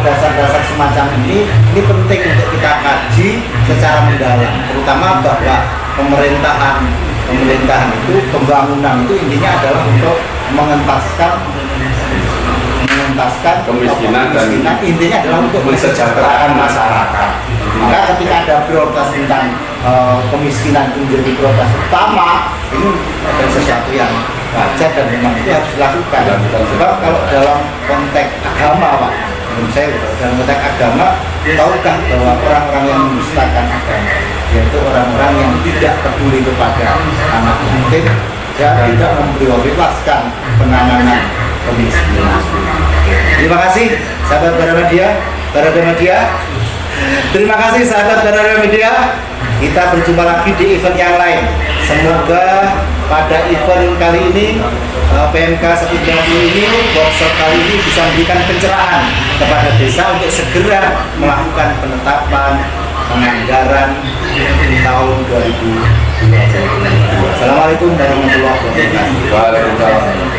Speaker 4: dasar-dasar semacam ini penting untuk kita kaji secara mendalam, terutama bahwa pemerintahan itu, pembangunan itu intinya adalah untuk mengentaskan kemiskinan intinya adalah untuk mensejahterakan masyarakat. Maka ketika ada prioritas tentang kemiskinan itu menjadi prioritas utama, ini adalah sesuatu yang wajar dan memang itu harus dilakukan. Sebab kalau dalam konteks agama, Pak, dalam konteks agama, tahukah bahwa orang-orang yang mendustakan agama, yaitu orang-orang yang tidak peduli kepada anak yatim, dan tidak memprioritaskan penanganan kemiskinan. Terima kasih sahabat Barada Media. Terima kasih sahabat Barada Media. Kita berjumpa lagi di event yang lain. Semoga pada event kali ini PMK 190 ini, workshop kali ini bisa memberikan pencerahan kepada desa untuk segera melakukan penetapan penganggaran tahun 2022. Assalamualaikum warahmatullahi wabarakatuh.
Speaker 7: Waalaikumsalam.